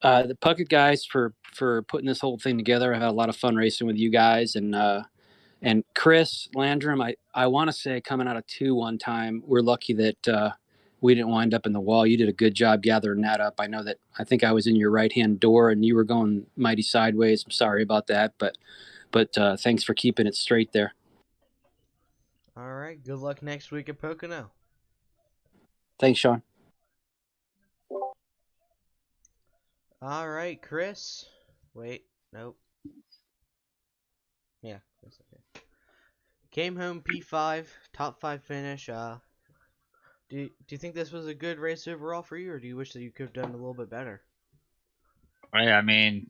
The Puckett guys for putting this whole thing together. I had a lot of fun racing with you guys, and Chris Landrum. I want to say coming out of 2 one time, we're lucky that we didn't wind up in the wall. You did a good job gathering that up. I think I was in your right hand door and you were going mighty sideways. I'm sorry about that, but thanks for keeping it straight there. All right. Good luck next week at Pocono. Thanks, Sean. All right, Chris. Wait, nope. Yeah, that's okay. Came home P5, top 5 finish. Do you think this was a good race overall for you, or do you wish that you could have done a little bit better? Right. I mean,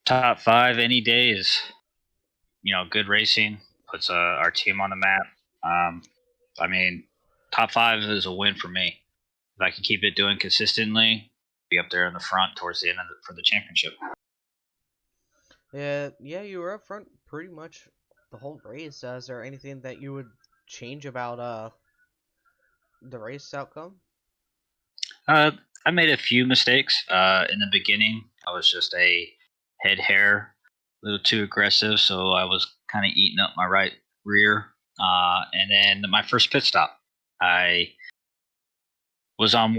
top 5 any day is, good racing, puts our team on the map. I mean, top 5 is a win for me. If I can keep it doing consistently, be up there in the front towards the end for the championship. Yeah, you were up front pretty much the whole race. Is there anything that you would change about the race outcome? I made a few mistakes. In the beginning, I was just a head hair, a little too aggressive, so I was kind of eating up my right rear. And then my first pit stop, I was on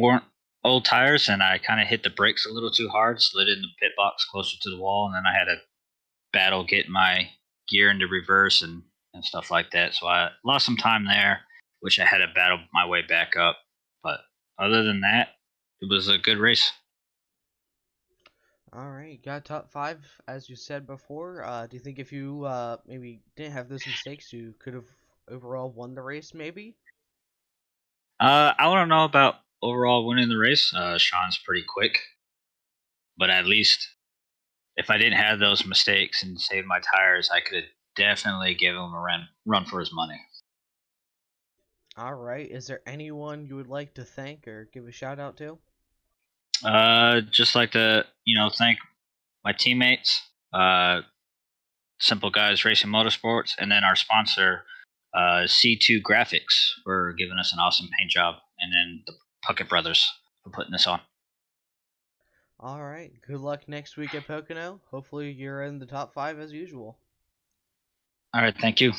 old tires, and I kind of hit the brakes a little too hard, slid in the pit box closer to the wall, and then I had a battle getting my gear into reverse and stuff like that. So I lost some time there, which I had to battle my way back up. But other than that, it was a good race. All right, got top 5 as you said before. Do you think if you maybe didn't have those mistakes, you could have overall won the race? Maybe. I want to know about overall winning the race. Sean's pretty quick, but at least if I didn't have those mistakes and saved my tires, I could definitely give him a run for his money. All right. Is there anyone you would like to thank or give a shout out to? Just like to thank my teammates, Simple Guys Racing Motorsports, and then our sponsor, C2 Graphics, for giving us an awesome paint job, and then the Puckett Brothers for putting this on. All right. Good luck next week at Pocono. Hopefully you're in the top 5 as usual. All right, thank you.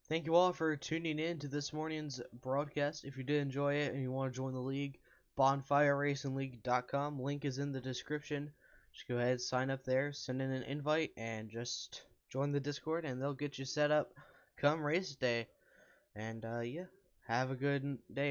Thank you all for tuning in to this morning's broadcast. If you did enjoy it and you want to join the league, bonfireracingleague.com. Link is in the description. Just go ahead, sign up there, send in an invite, and just join the Discord, and they'll get you set up come race day. And yeah, have a good day, everyone.